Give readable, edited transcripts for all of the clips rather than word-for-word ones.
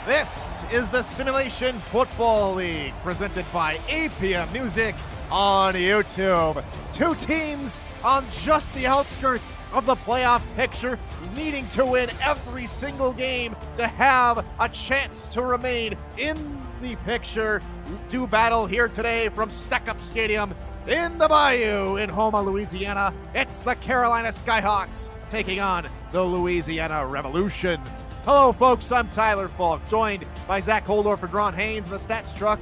This is the Simulation Football League, presented by APM Music on YouTube. Two teams on just the outskirts of the playoff picture, needing to win every single game to have a chance to remain in the picture. Do battle here today from Stack Up Stadium in the Bayou in Houma, Louisiana. It's the Carolina Skyhawks taking on the Louisiana Revolution. Hello, folks. I'm Tyler Falk, joined by Zach Holdorf and Ron Haynes in the stats truck,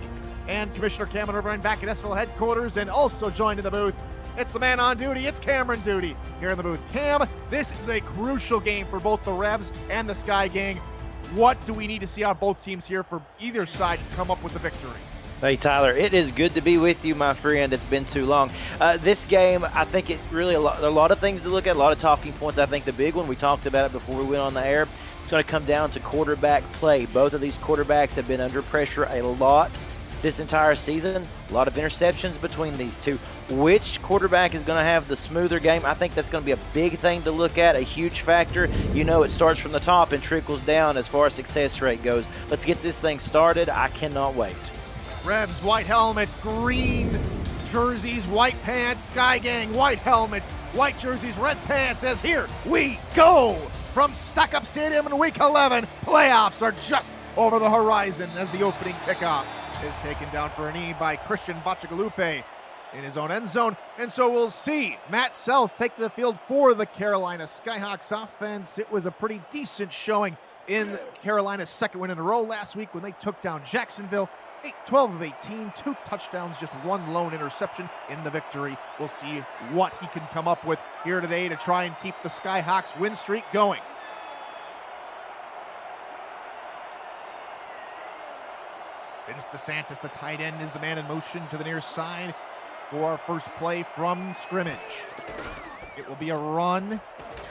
and Commissioner Cameron Irvine back at SFL headquarters, and also joined in the booth, it's the man on duty. It's Cameron Duty here in the booth. Cam, this is a crucial game for both the Revs and the Sky Gang. What do we need to see out of both teams here for either side to come up with the victory? Hey, Tyler, it is good to be with you, my friend. It's been too long. This game, I think it really, there are a lot of things to look at, a lot of talking points. I think the big one, we talked about it before we went on the air, it's going to come down to quarterback play. Both of these quarterbacks have been under pressure a lot this entire season. A lot of interceptions between these two. Which quarterback is going to have the smoother game? I think that's going to be a big thing to look at, a huge factor. You know, it starts from the top and trickles down as far as success rate goes. Let's get this thing started. I cannot wait. Revs, white helmets, green jerseys, white pants. Sky Gang, white helmets, white jerseys, red pants. As here we go from Stack Up Stadium in Week 11. Playoffs are just over the horizon as the opening kickoff is taken down for a knee by Christian Bachagalupe in his own end zone. And so we'll see Matt South take the field for the Carolina Skyhawks offense. It was a pretty decent showing in Carolina's second win in a row last week when they took down Jacksonville. 12 of 18, 2 touchdowns, just 1 lone interception in the victory. We'll see what he can come up with here today to try and keep the Skyhawks win streak going. Vince DeSantis, the tight end, is the man in motion to the near side for our first play from scrimmage. It will be a run.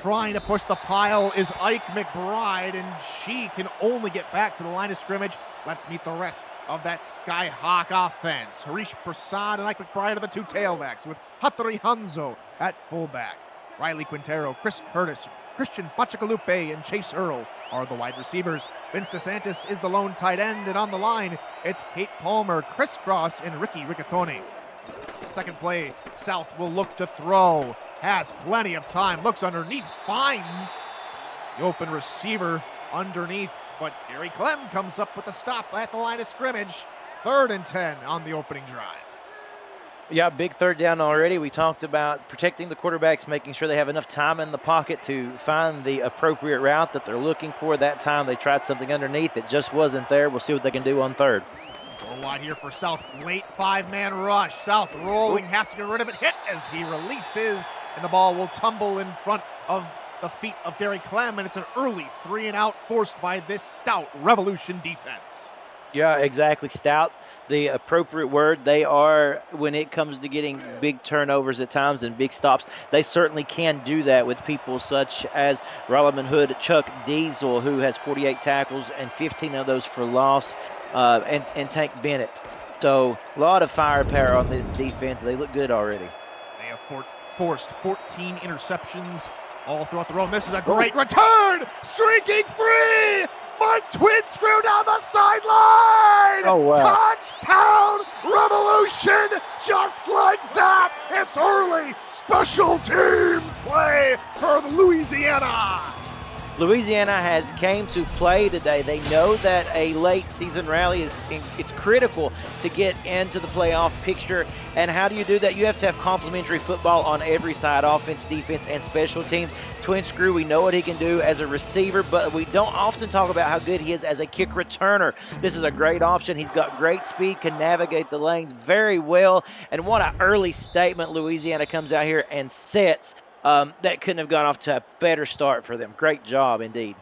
Trying to push the pile is Ike McBride, and she can only get back to the line of scrimmage. Let's meet the rest of that Skyhawk offense. Harish Prasad and Ike McBride are the two tailbacks, with Hattori Hanzo at fullback. Riley Quintero, Chris Curtis, Christian Bachagalupe, and Chase Earl are the wide receivers. Vince DeSantis is the lone tight end, and on the line, it's Kate Palmer, Chris Cross, and Ricky Riccatoni. Second play, South will look to throw. Has plenty of time, looks underneath, finds the open receiver underneath, but Gary Clem comes up with a stop at the line of scrimmage. 3rd and 10 on the opening drive. Yeah, big third down already. We talked about protecting the quarterbacks, making sure they have enough time in the pocket to find the appropriate route that they're looking for. That time they tried something underneath. It just wasn't there. We'll see what they can do on third. Go wide here for South. Late 5-man rush. South rolling, has to get rid of it. Hit as he releases, and the ball will tumble in front of the feet of Gary Clem, and it's an early 3-and-out forced by this stout Revolution defense. Yeah, exactly. Stout, the appropriate word. They are, when it comes to getting big turnovers at times and big stops, they certainly can do that with people such as Rolliman Hood, Chuck Diesel, who has 48 tackles and 15 of those for loss, and Tank Bennett. So a lot of firepower on the defense. They look good already. They have forced 14 interceptions all throughout the road. This is a great return! Streaking free! Mike Twinscrew down the sideline! Oh, wow. Touchdown Revolution! Just like that! It's early special teams play for Louisiana! Louisiana came to play today. They know that a late season rally it's critical to get into the playoff picture. And how do you do that? You have to have complementary football on every side, offense, defense, and special teams. Twinscrew, we know what he can do as a receiver, but we don't often talk about how good he is as a kick returner. This is a great option. He's got great speed, can navigate the lanes very well. And what an early statement Louisiana comes out here and sets. That couldn't have gone off to a better start for them. Great job indeed.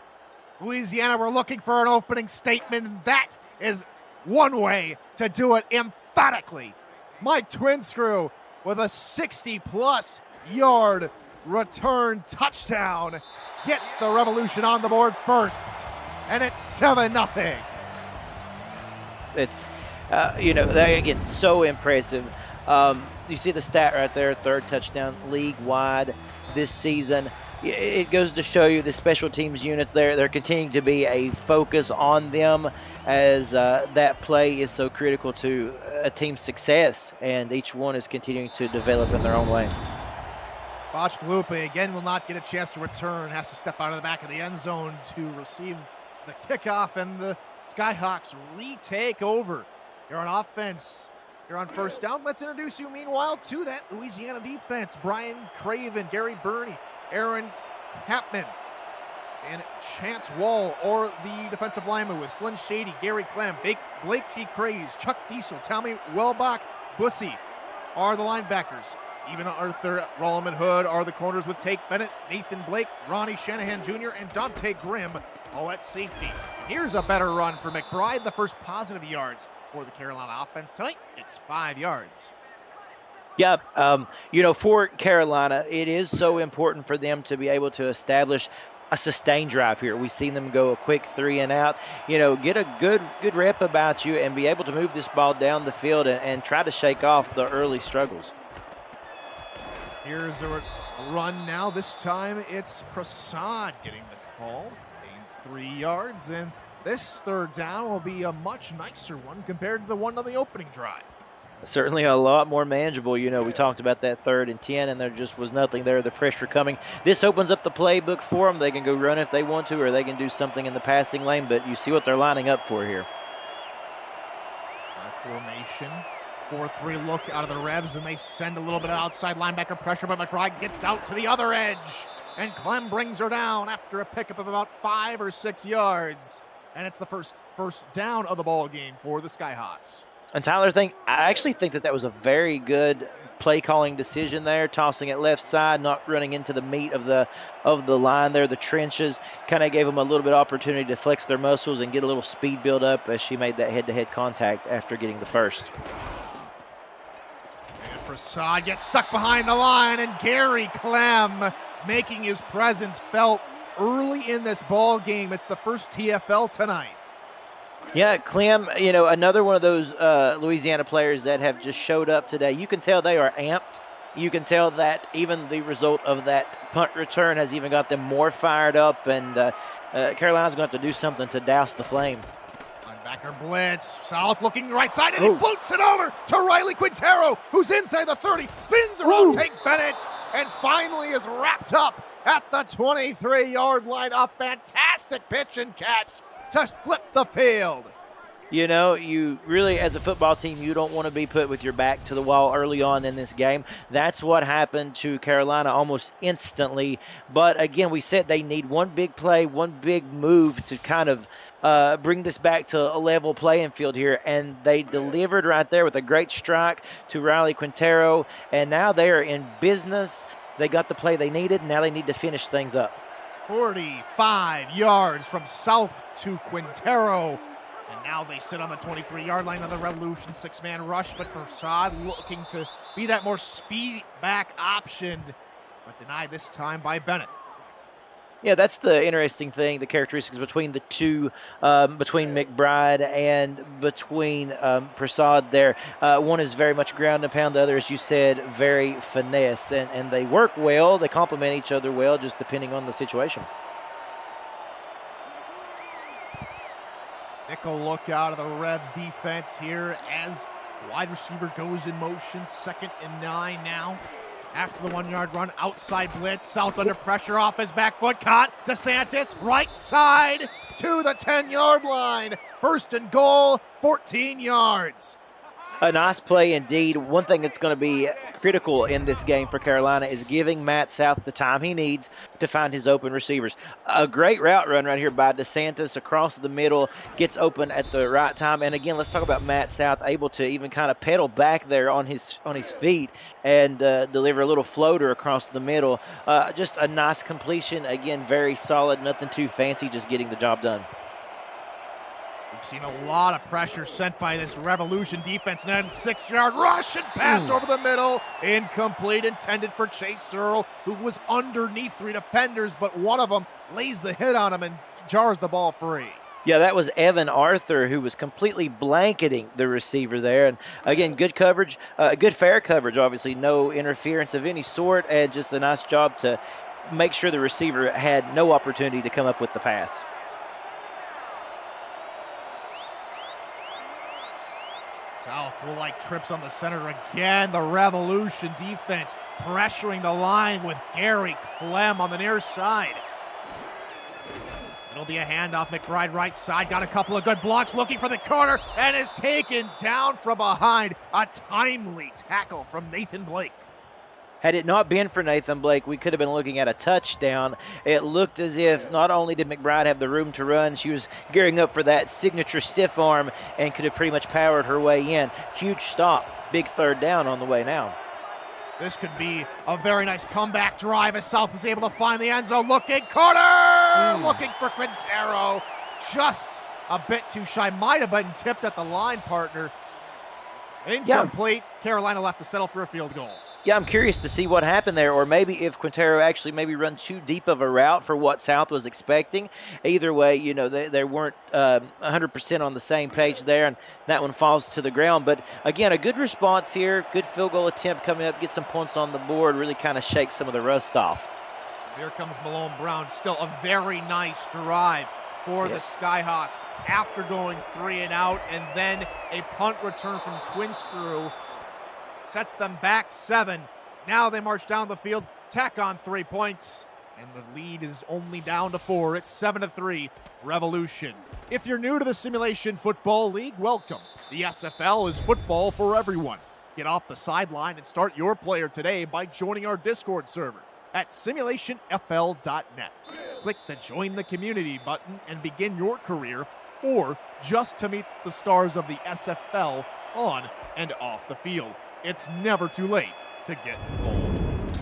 Louisiana, we're looking for an opening statement. That is one way to do it emphatically. Mike Twinscrew with a 60-plus yard return touchdown gets the Revolution on the board first, and it's 7-0. It's, they again, so impressive. You see the stat right there, 3rd touchdown league-wide this season. It goes to show you the special teams units they're continuing to be a focus on them, as that play is so critical to a team's success, and each one is continuing to develop in their own way. Bashkalupe again will not get a chance to return, has to step out of the back of the end zone to receive the kickoff, and the Skyhawks retake over. They're on offense. They're on first down. Let's introduce you, meanwhile, to that Louisiana defense. Brian Craven, Gary Burney, Aaron Hapman, and Chance Wall, or the defensive lineman with Slim Shady, Gary Clem, Blake B. Craze, Chuck Diesel, Tommy Welbach, Bussy are the linebackers. Even Arthur Rolleman Hood are the corners with Tate Bennett, Nathan Blake, Ronnie Shanahan Jr., and Dante Grimm all at safety. And here's a better run for McBride, the first positive yards for the Carolina offense tonight. It's 5 yards. Yeah, for Carolina, it is so important for them to be able to establish a sustained drive here. We've seen them go a quick 3 and out, get a good rep about you and be able to move this ball down the field and try to shake off the early struggles. Here's a run now. This time it's Prasad getting the call. Gains 3 yards, and this third down will be a much nicer one compared to the one on the opening drive. Certainly a lot more manageable. We talked about that 3rd and 10, and there just was nothing there. The pressure coming. This opens up the playbook for them. They can go run if they want to, or they can do something in the passing lane, but you see what they're lining up for here. Formation. 4-3 look out of the Revs, and they send a little bit of outside linebacker pressure, but McBride gets out to the other edge, and Clem brings her down after a pickup of about 5 or 6 yards, and it's the first down of the ball game for the Skyhawks. And Tyler, I actually think that was a very good play calling decision there, tossing it left side, not running into the meat of the line there, the trenches. Kind of gave them a little bit of opportunity to flex their muscles and get a little speed build up as she made that head-to-head contact after getting the first. And Prasad gets stuck behind the line, and Gary Clem making his presence felt early in this ball game. It's the first TFL tonight. Yeah, Clem, another one of those Louisiana players that have just showed up today. You can tell they are amped. You can tell that even the result of that punt return has even got them more fired up, and Carolina's going to have to do something to douse the flame. Linebacker blitz, South looking right side, and he floats it over to Riley Quintero, who's inside the 30, spins around Tate Bennett, and finally is wrapped up at the 23-yard line. A fantastic pitch and catch to flip the field. You really, as a football team, you don't want to be put with your back to the wall early on in this game. That's what happened to Carolina almost instantly. But again, we said they need one big play, one big move to kind of bring this back to a level playing field here. And they delivered right there with a great strike to Riley Quintero. And now they are in business. They got the play they needed. Now they need to finish things up. 45 yards from South to Quintero. And now they sit on the 23-yard line of the Revolution 6-man rush, but Prasad looking to be that more speed back option, but denied this time by Bennett. Yeah, that's the interesting thing, the characteristics between the two, between McBride and between Prasad there. One is very much ground and pound. The other, as you said, very finesse. And they work well. They complement each other well, just depending on the situation. Nickel look out of the Revs defense here as the wide receiver goes in motion. 2nd and 9 now. After the 1-yard run, outside blitz, South under pressure off his back foot, caught. DeSantis, right side to the 10-yard line. 1st and goal, 14 yards. A nice play indeed. One thing that's going to be critical in this game for Carolina is giving Matt South the time he needs to find his open receivers. A great route run right here by DeSantis across the middle, gets open at the right time. And again, let's talk about Matt South, able to even kind of pedal back there on his feet and deliver a little floater across the middle. Just a nice completion. Again, very solid, nothing too fancy, just getting the job done. We've seen a lot of pressure sent by this Revolution defense. And then 6-yard rush and pass over the middle. Incomplete, intended for Chase Searle, who was underneath 3 defenders, but one of them lays the hit on him and jars the ball free. Yeah, that was Evan Arthur, who was completely blanketing the receiver there. And again, good coverage, good fair coverage, obviously. No interference of any sort, and just a nice job to make sure the receiver had no opportunity to come up with the pass. South will like trips on the center again. The Revolution defense pressuring the line with Gary Clem on the near side. It'll be a handoff. McBride right side. Got a couple of good blocks looking for the corner and is taken down from behind. A timely tackle from Nathan Blake. Had it not been for Nathan Blake, we could have been looking at a touchdown. It looked as if not only did McBride have the room to run, she was gearing up for that signature stiff arm and could have pretty much powered her way in. Huge stop. Big third down on the way now. This could be a very nice comeback drive as South was able to find the end zone. Looking, corner! Looking for Quintero. Just a bit too shy. Might have been tipped at the line, partner. Incomplete. Yeah. Carolina left to settle for a field goal. Yeah, I'm curious to see what happened there, or maybe if Quintero actually maybe run too deep of a route for what South was expecting. Either way, you know, they weren't 100% on the same page there, and that one falls to the ground. But, again, a good response here, good field goal attempt coming up, get some points on the board, really kind of shake some of the rust off. Here comes Malone Brown, still a very nice drive for the Skyhawks after going 3 and out, and then a punt return from Twin Screw. Sets them back 7. Now they march down the field, tack on 3 points, and the lead is only down to 4. It's 7-3, Revolution. If you're new to the Simulation Football League, welcome. The SFL is football for everyone. Get off the sideline and start your player today by joining our Discord server at simulationfl.net. Click the Join the Community button and begin your career, or just to meet the stars of the SFL on and off the field. It's never too late to get involved.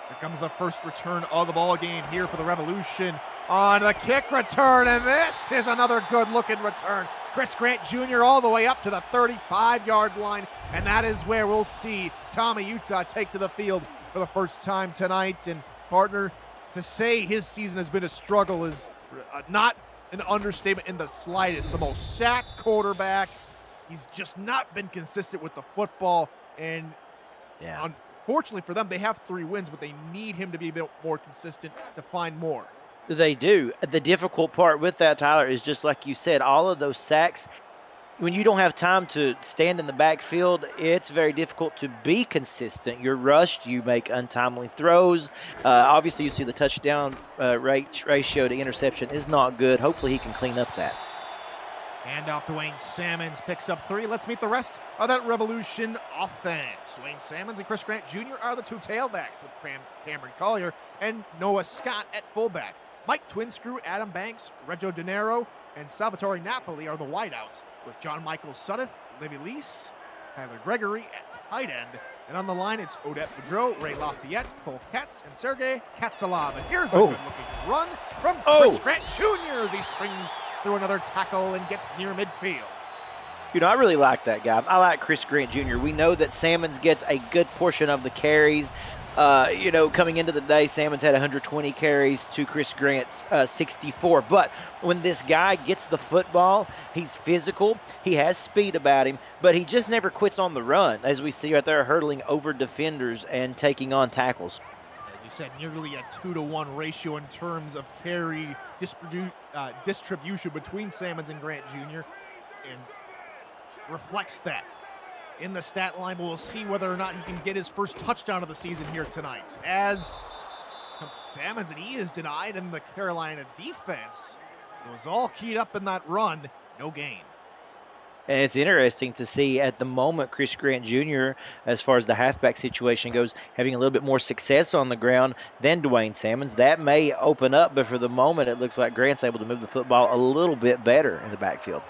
Here comes the first return of the ball game here for the Revolution on the kick return, and this is another good-looking return. Chris Grant Jr. all the way up to the 35-yard line, and that is where we'll see Tommy Utah take to the field for the first time tonight. And, partner, to say his season has been a struggle is not an understatement in the slightest. The most sacked quarterback. He's just not been consistent with the football, and unfortunately for them, they have 3 wins, but they need him to be a bit more consistent to find more. They do. The difficult part with that, Tyler, is just like you said, all of those sacks, when you don't have time to stand in the backfield, it's very difficult to be consistent. You're rushed. You make untimely throws. Obviously, you see the touchdown ratio to interception is not good. Hopefully, he can clean up that. Handoff to Dwayne Salmons, picks up 3. Let's meet the rest of that Revolution offense. Dwayne Salmons and Chris Grant Jr. are the 2 tailbacks, with Cameron Collier and Noah Scott at fullback. Mike Twinscrew, Adam Banks, Reggio De Niro, and Salvatore Napoli are the wideouts, with John Michael Suddeth, Livy Lease, Tyler Gregory at tight end. And on the line, it's Odette Boudreau, Ray Lafayette, Cole Katz, and Sergei Katsalov. And here's a good-looking run from Chris Grant Jr. as he springs through another tackle and gets near midfield. You know, I really like that guy. I like Chris Grant Jr. We know that Salmons gets a good portion of the carries. You know, coming into the day, Salmons had 120 carries to Chris Grant's 64. But when this guy gets the football, he's physical. He has speed about him, but he just never quits on the run, as we see right there, hurdling over defenders and taking on tackles. As you said, nearly a 2-to-1 ratio in terms of carry distribution between Salmons and Grant Jr. and reflects that in the stat line. But we'll see whether or not he can get his first touchdown of the season here tonight, as comes Salmons, and he is denied, and the Carolina defense was all keyed up in that run. No gain. And it's interesting to see at the moment Chris Grant Jr., as far as the halfback situation goes, having a little bit more success on the ground than Dwayne Salmons. That may open up, but for the moment it looks like Grant's able to move the football a little bit better in the backfield.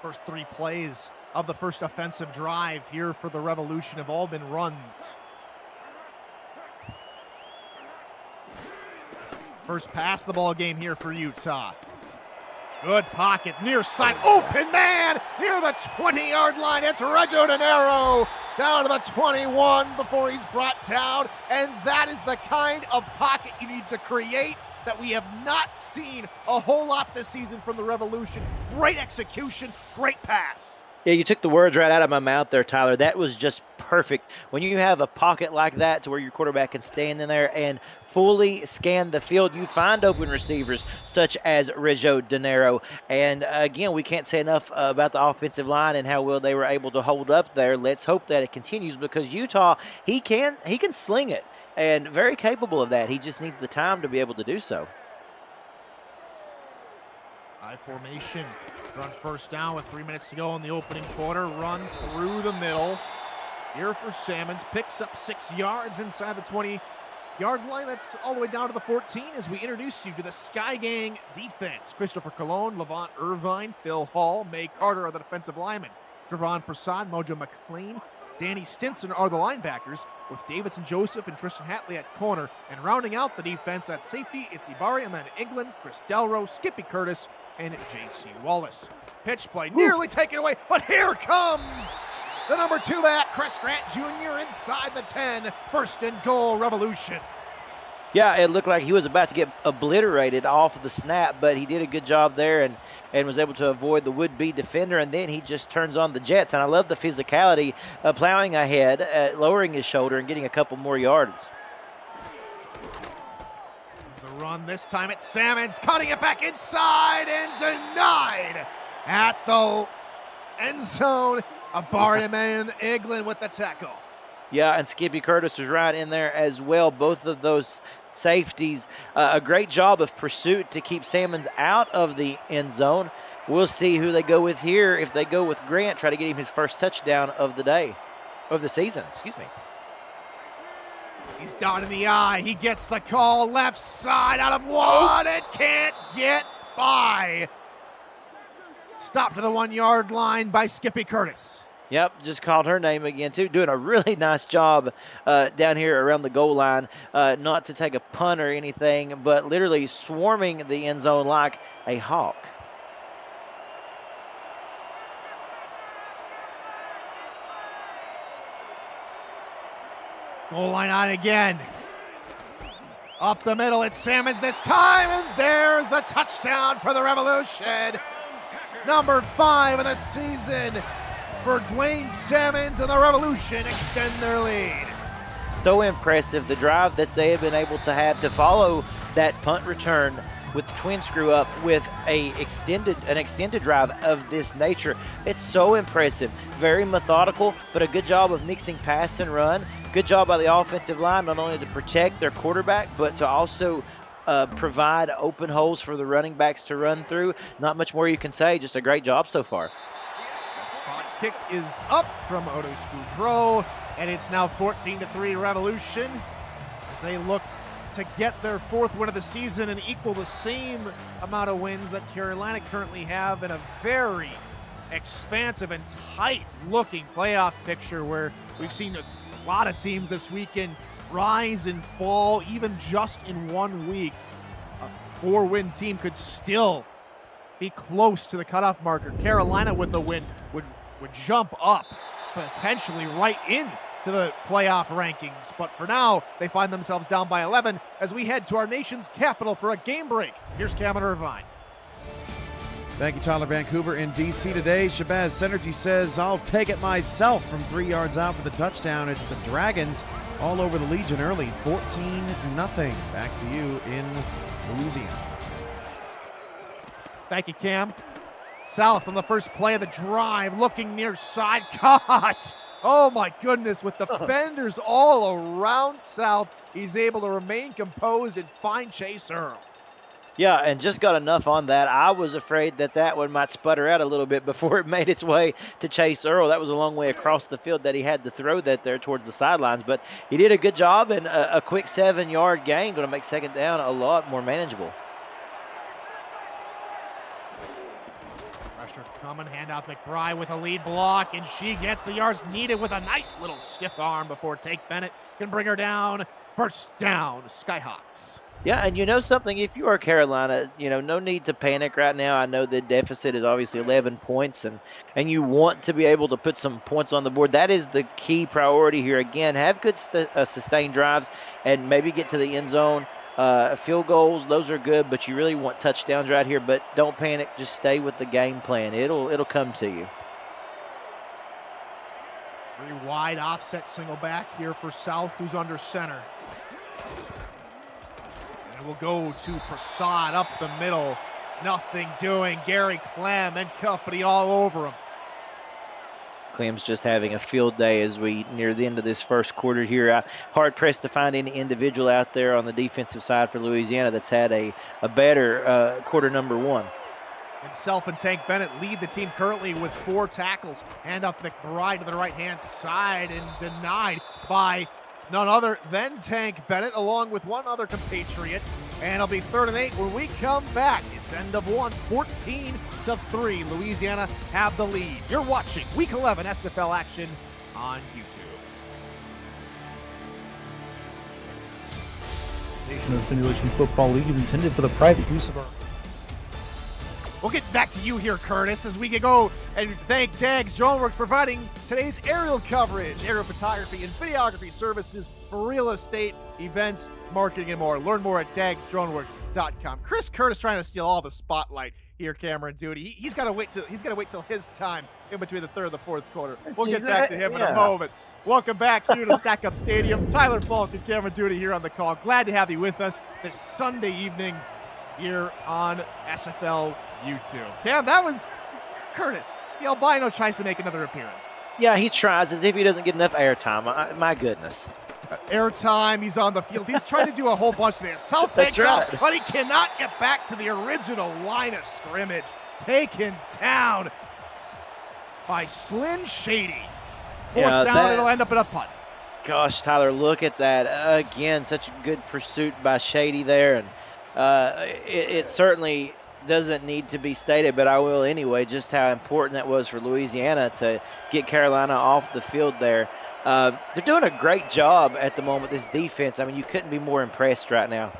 First 3 plays of the first offensive drive here for the Revolution have all been runs. First pass of the ball game here for Utah. Good pocket, near side, open man, near the 20-yard line. It's Reggio De Niro down to the 21 before he's brought down. And that is the kind of pocket you need to create that we have not seen a whole lot this season from the Revolution. Great execution, great pass. Yeah, you took the words right out of my mouth there, Tyler. That was just perfect. When you have a pocket like that to where your quarterback can stand in there and fully scan the field, you find open receivers such as Rizzo De Niro. And again, we can't say enough about the offensive line and how well they were able to hold up there. Let's hope that it continues, because Utah, he can sling it, and very capable of that. He just needs the time to be able to do so. High formation. Run first down with 3 minutes to go in the opening quarter. Run through the middle. Here for Salmons. Picks up 6 yards inside the 20-yard line. That's all the way down to the 14 as we introduce you to the Sky Gang defense. Christopher Colon, Levant Irvine, Phil Hall, May Carter are the defensive linemen. Trevon Prasad, Mojo McLean, Danny Stinson are the linebackers, with Davidson Joseph and Tristan Hatley at corner. And rounding out the defense at safety, it's Ibari, Amanda England, Chris Delro, Skippy Curtis, and J.C. Wallace. Pitch play nearly taken away, but here comes the number 2 back, Chris Grant Jr. inside the 10. First and goal, Revolution. Yeah, it looked like he was about to get obliterated off of the snap, but he did a good job there and was able to avoid the would-be defender, and then he just turns on the jets. And I love the physicality of plowing ahead, lowering his shoulder, and getting a couple more yards. The run this time, it's Salmons cutting it back inside and denied at the end zone. Abariman England with the tackle. Yeah, and Skippy Curtis was right in there as well. Both of those safeties, a great job of pursuit to keep Salmons out of the end zone. We'll see who they go with here. If they go with Grant, try to get him his first touchdown of the season. Excuse me. He's down in the eye. He gets the call. Left side out of one. It can't get by. Stopped to the 1-yard line by Skippy Curtis. Yep, just called her name again, too. Doing a really nice job down here around the goal line. Not to take a punt or anything, but literally swarming the end zone like a hawk. Goal line on again. Up the middle, it's Salmons this time, and there's the touchdown for the Revolution. Number 5 of the season for Dwayne Salmons, and the Revolution extend their lead. So impressive, the drive that they have been able to have to follow that punt return with the twin screw up with an extended drive of this nature. It's so impressive. Very methodical, but a good job of mixing pass and run. Good job by the offensive line, not only to protect their quarterback, but to also provide open holes for the running backs to run through. Not much more you can say. Just a great job so far. Spot kick is up from Odo Spoudreau, and it's now 14-3 Revolution as they look to get their 4th win of the season and equal the same amount of wins that Carolina currently have in a very expansive and tight-looking playoff picture where we've seen a lot of teams this weekend rise and fall even just in 1 week. A 4-win team could still be close to the cutoff marker. Carolina with the win would jump up potentially right in to the playoff rankings. But for now, they find themselves down by 11 as we head to our nation's capital for a game break. Here's Cameron Irvine. Thank you, Tyler. Vancouver in D.C. today. Shabazz Synergy says, I'll take it myself from 3 yards out for the touchdown. It's the Dragons all over the Legion early, 14-0. Back to you in Louisiana. Thank you, Cam. South on the first play of the drive, looking near side, caught. Oh my goodness, with defenders all around South, he's able to remain composed and find Chase Earl. Yeah, and just got enough on that. I was afraid that one might sputter out a little bit before it made its way to Chase Earl. That was a long way across the field that he had to throw that there towards the sidelines. But he did a good job, and a quick 7-yard gain going to make second down a lot more manageable. Pressure coming, handoff McBride with a lead block, and she gets the yards needed with a nice little stiff arm before Take Bennett can bring her down. First down, Skyhawks. Yeah, and you know something, if you are Carolina, no need to panic right now. I know the deficit is obviously 11 points, and you want to be able to put some points on the board. That is the key priority here. Again, have good sustained drives and maybe get to the end zone. Field goals, those are good, but you really want touchdowns right here. But don't panic. Just stay with the game plan. It'll come to you. Very wide offset single back here for South, who's under center. And it will go to Prasad up the middle. Nothing doing. Gary Clem and company all over him. Clem's just having a field day as we near the end of this first quarter here. Hard pressed to find any individual out there on the defensive side for Louisiana that's had a better quarter number one. Himself and Tank Bennett lead the team currently with 4 tackles. Handoff McBride to the right-hand side and denied by none other than Tank Bennett, along with one other compatriot. And it'll be 3rd and 8 when we come back. It's end of 1, 14-3. Louisiana have the lead. You're watching Week 11 SFL action on YouTube. The Simulation Football League is intended for the private use of our... We'll get back to you here, Curtis, as we can go and thank Dags DroneWorks providing today's aerial coverage, aerial photography, and videography services for real estate, events, marketing, and more. Learn more at dagsdroneworks.com. Chris Curtis trying to steal all the spotlight here, camera duty. He's got to wait till his time in between the 3rd and the 4th quarter. We'll get back to him in a moment. Welcome back here to Stack Up Stadium. Tyler Falk and camera duty here on the call. Glad to have you with us this Sunday evening here on SFL YouTube. Cam, that was Curtis. The albino tries to make another appearance. Yeah, he tries as if he doesn't get enough airtime. My goodness. Airtime, he's on the field. He's trying to do a whole bunch of this. South takes out, but he cannot get back to the original line of scrimmage. Taken down by Slim Shady. 4th down, it'll end up in a punt. Gosh, Tyler, look at that. Again, such a good pursuit by Shady there. And it certainly doesn't need to be stated, but I will anyway, just how important that was for Louisiana to get Carolina off the field there. They're doing a great job at the moment, this defense. I mean, you couldn't be more impressed right now.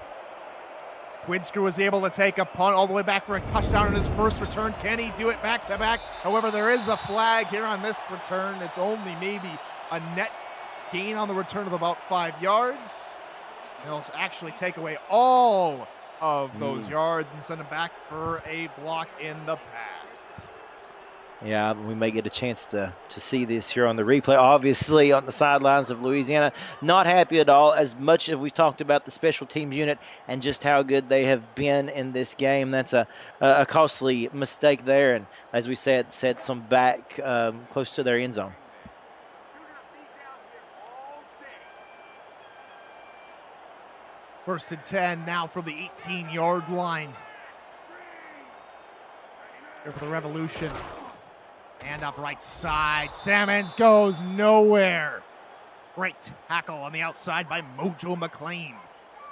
Quidsker was able to take a punt all the way back for a touchdown in his first return. Can he do it back-to-back? However, there is a flag here on this return. It's only maybe a net gain on the return of about 5 yards. They'll actually take away all of those yards and send him back for a block in the pass. Yeah, we may get a chance to see this here on the replay. Obviously, on the sidelines of Louisiana, not happy at all, as much as we talked about the special teams unit and just how good they have been in this game. That's a costly mistake there, and as we said some back close to their end zone. First and 10 now from the 18-yard line. Here for the Revolution. Handoff right side. Salmons goes nowhere. Great tackle on the outside by Mojo McLean.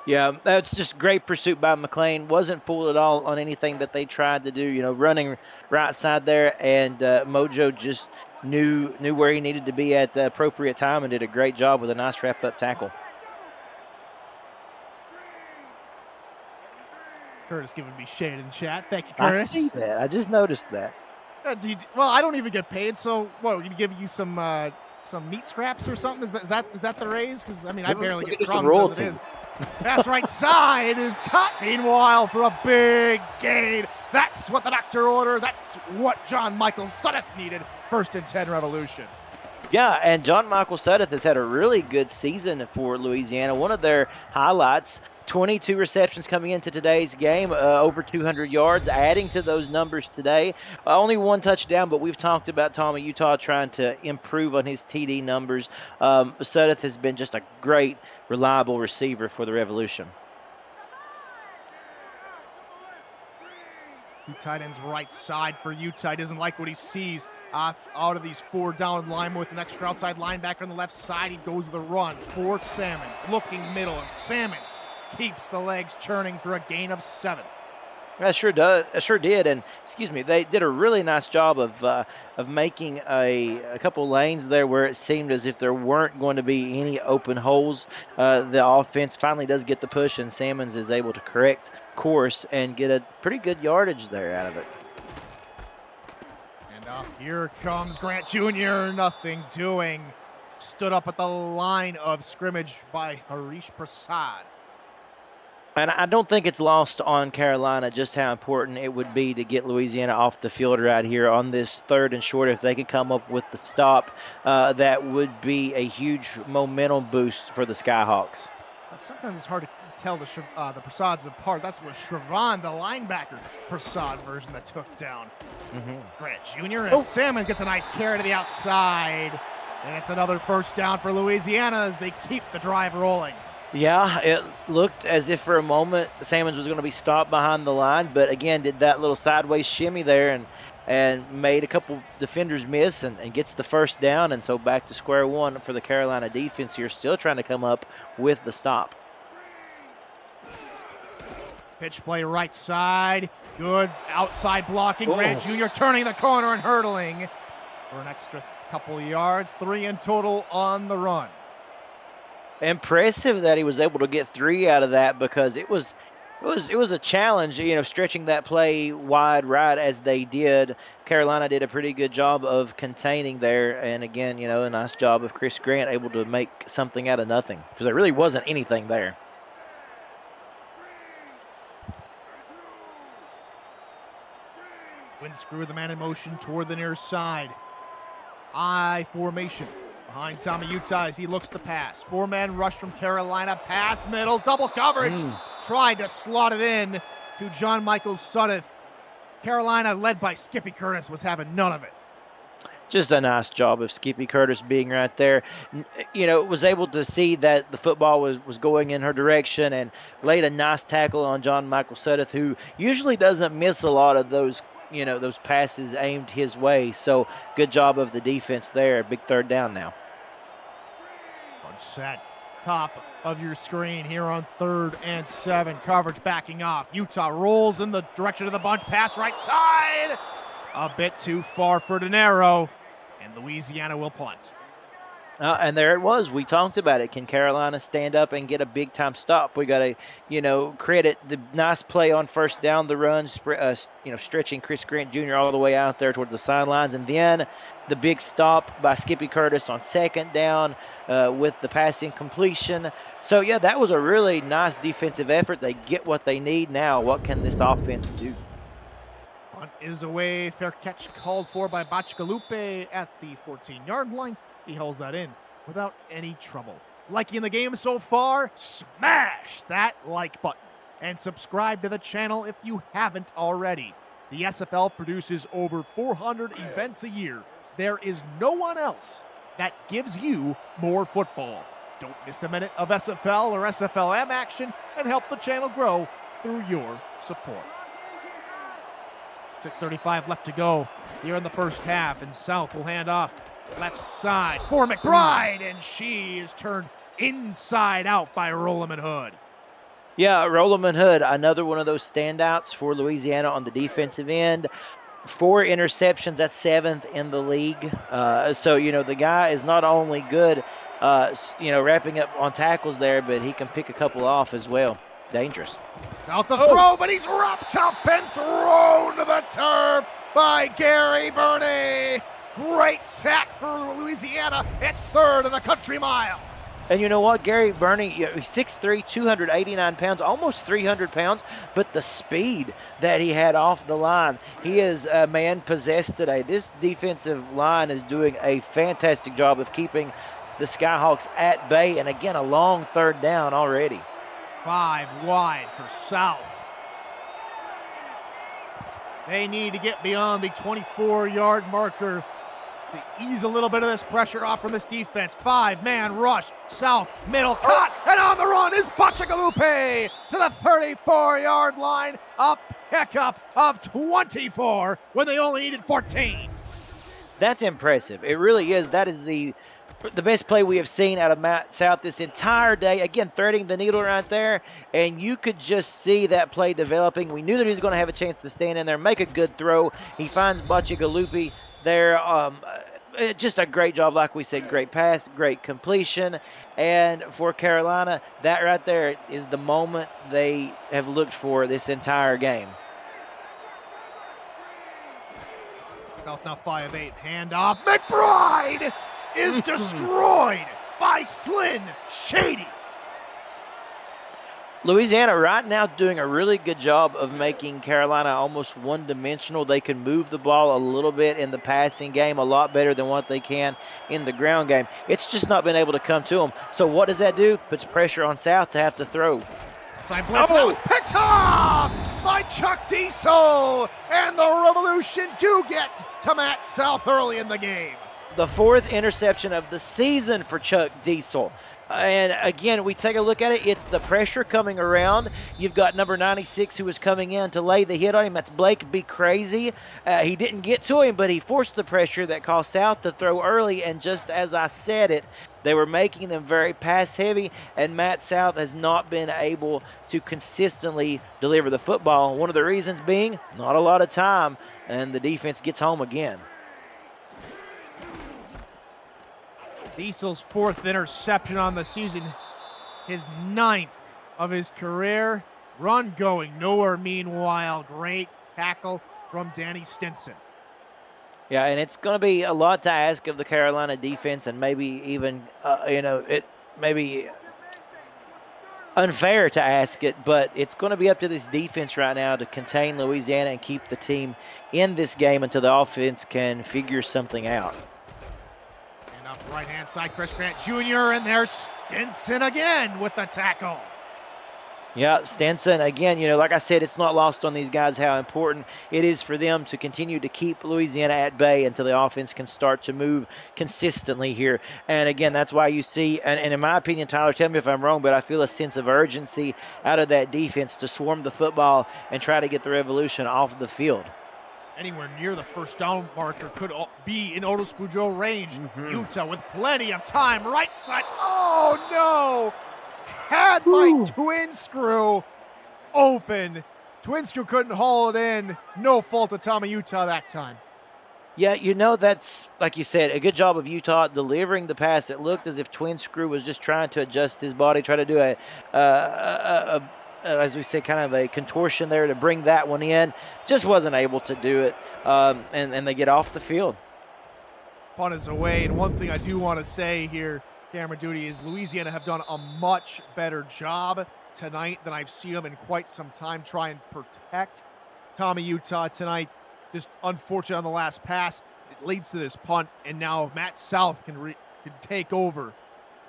Yeah, that's just great pursuit by McLean. Wasn't fooled at all on anything that they tried to do. You know, running right side there, and Mojo just knew where he needed to be at the appropriate time and did a great job with a nice wrap-up tackle. Curtis giving me shade in chat. Thank you, Curtis. I see that. I just noticed that. Well, I don't even get paid, so what? We're gonna give you some meat scraps or something? Is that the raise? Because I mean, I barely get crumbs as it is. Pass right side is caught. Meanwhile, for a big gain. That's what the doctor ordered. That's what John Michael Suddeth needed. 1st and 10 Revolution. Yeah, and John Michael Suddeth has had a really good season for Louisiana. One of their highlights, 22 receptions coming into today's game, over 200 yards, adding to those numbers today. Only 1 touchdown, but we've talked about Tommy Utah trying to improve on his TD numbers. Suddeth has been just a great, reliable receiver for the Revolution. 2 tight ends right side for Utah. He doesn't like what he sees out of these 4 down linemen with an extra outside linebacker on the left side. He goes with a run for Salmons, looking middle, and Salmons keeps the legs churning for a gain of 7. That sure did, and they did a really nice job of making a couple lanes there where it seemed as if there weren't going to be any open holes. The offense finally does get the push, and Salmons is able to correct course and get a pretty good yardage there out of it. And here comes Grant Jr., nothing doing. Stood up at the line of scrimmage by Harish Prasad. And I don't think it's lost on Carolina just how important it would be to get Louisiana off the field right here on this 3rd and short. If they could come up with the stop, that would be a huge momentum boost for the Skyhawks. Sometimes it's hard to tell the Prasads apart. That's what Shrivan, the linebacker, Prasad version that took down Grant Jr. As Salmon gets a nice carry to the outside. And it's another first down for Louisiana as they keep the drive rolling. Yeah, it looked as if for a moment Salmons was going to be stopped behind the line, but again did that little sideways shimmy there and made a couple defenders miss and gets the first down. And so back to square one for the Carolina defense here, still trying to come up with the stop. Pitch play right side. Good outside blocking. Grant Jr. turning the corner and hurdling for an extra couple of yards. 3 in total on the run. Impressive that he was able to get 3 out of that, because it was a challenge, stretching that play wide right as they did. Carolina did a pretty good job of containing there, and again, a nice job of Chris Grant able to make something out of nothing, because there really wasn't anything there. Windscrew, the man in motion toward the near side. I formation. Behind Tommy Utah as he looks to pass. 4-man rush from Carolina. Pass middle. Double coverage. Tried to slot it in to John Michael Sudduth. Carolina, led by Skippy Curtis, was having none of it. Just a nice job of Skippy Curtis being right there. Was able to see that the football was going in her direction and laid a nice tackle on John Michael Sudduth, who usually doesn't miss a lot of those passes aimed his way. So good job of the defense there. Big 3rd down now. On set, top of your screen here on 3rd and 7. Coverage backing off. Utah rolls in the direction of the bunch. Pass right side. A bit too far for Dinero, and Louisiana will punt. And there it was. We talked about it. Can Carolina stand up and get a big-time stop? We got to, credit the nice play on first down, the run, stretching Chris Grant Jr. all the way out there towards the sidelines. And then the big stop by Skippy Curtis on 2nd down with the passing completion. So, yeah, that was a really nice defensive effort. They get what they need now. What can this offense do? Punt is away. Fair catch called for by Bacigalupe at the 14-yard line. He holds that in without any trouble. Liking the game so far? Smash that like button and subscribe to the channel if you haven't already. The SFL produces over 400 events a year. There is no one else that gives you more football. Don't miss a minute of SFL or SFLM action and help the channel grow through your support. 6:35 left to go here in the first half, and South will hand off left side for McBride, and she is turned inside out by Rolaman Hood. Yeah, Rolaman Hood, another one of those standouts for Louisiana on the defensive end. 4 interceptions, that's 7th in the league. So, the guy is not only good, wrapping up on tackles there, but he can pick a couple off as well. Dangerous. Out the throw, but he's wrapped up and thrown to the turf by Gary Burney. Great sack for Louisiana. It's 3rd in the country mile. And you know what? Gary Burney, 6'3", 289 pounds, almost 300 pounds, but the speed that he had off the line, he is a man possessed today. This defensive line is doing a fantastic job of keeping the Skyhawks at bay, and again, a long 3rd down already. 5 wide for South. They need to get beyond the 24-yard marker to ease a little bit of this pressure off from this defense. 5-man rush. South, middle, cut, and on the run is Bacigalupe to the 34-yard line. A pickup of 24 when they only needed 14. That's impressive. It really is. That is the best play we have seen out of Matt South this entire day. Again, threading the needle right there, and you could just see that play developing. We knew that he was going to have a chance to stand in there, make a good throw. He finds Bacigalupe there. Just a great job, like we said, great pass, great completion. And for Carolina, that right there is the moment they have looked for this entire game. South now 5-8, handoff. McBride is destroyed by Slyn Shady. Louisiana right now doing a really good job of making Carolina almost one-dimensional. They can move the ball a little bit in the passing game, a lot better than what they can in the ground game. It's just not been able to come to them. So what does that do? Puts pressure on South to have to throw. Outside blitz, now it's picked off by Chuck Diesel, and the Revolution do get to Matt South early in the game. The 4th interception of the season for Chuck Diesel. And again, we take a look at it. It's the pressure coming around. You've got number 96 who is coming in to lay the hit on him. That's Blake Be Crazy. He didn't get to him, but he forced the pressure that caused South to throw early. And just as I said it, they were making them very pass heavy, and Matt South has not been able to consistently deliver the football. One of the reasons being not a lot of time, and the defense gets home again. Diesel's 4th interception on the season, his 9th of his career. Run going nowhere meanwhile. Great tackle from Danny Stinson. Yeah, and it's going to be a lot to ask of the Carolina defense, and maybe even, it may be unfair to ask it, but it's going to be up to this defense right now to contain Louisiana and keep the team in this game until the offense can figure something out. Up right-hand side, Chris Grant Jr., and there's Stinson again with the tackle. Yeah, Stinson, again, like I said, it's not lost on these guys how important it is for them to continue to keep Louisiana at bay until the offense can start to move consistently here. And again, that's why you see, and in my opinion, Tyler, tell me if I'm wrong, but I feel a sense of urgency out of that defense to swarm the football and try to get the Revolution off the field. Anywhere near the first down marker could be in Otis Bujo range. Utah with plenty of time. Right side. Oh, no. Had my twin screw open. Twin screw couldn't haul it in. No fault of Tommy Utah that time. Yeah, that's, like you said, a good job of Utah delivering the pass. It looked as if twin screw was just trying to adjust his body, try to do as we said, kind of a contortion there to bring that one in. Just wasn't able to do it, and they get off the field. Punt is away, and one thing I do want to say here, Camera Duty, is Louisiana have done a much better job tonight than I've seen them in quite some time try and protect Tommy Utah tonight. Just unfortunate on the last pass. It leads to this punt, and now Matt South can take over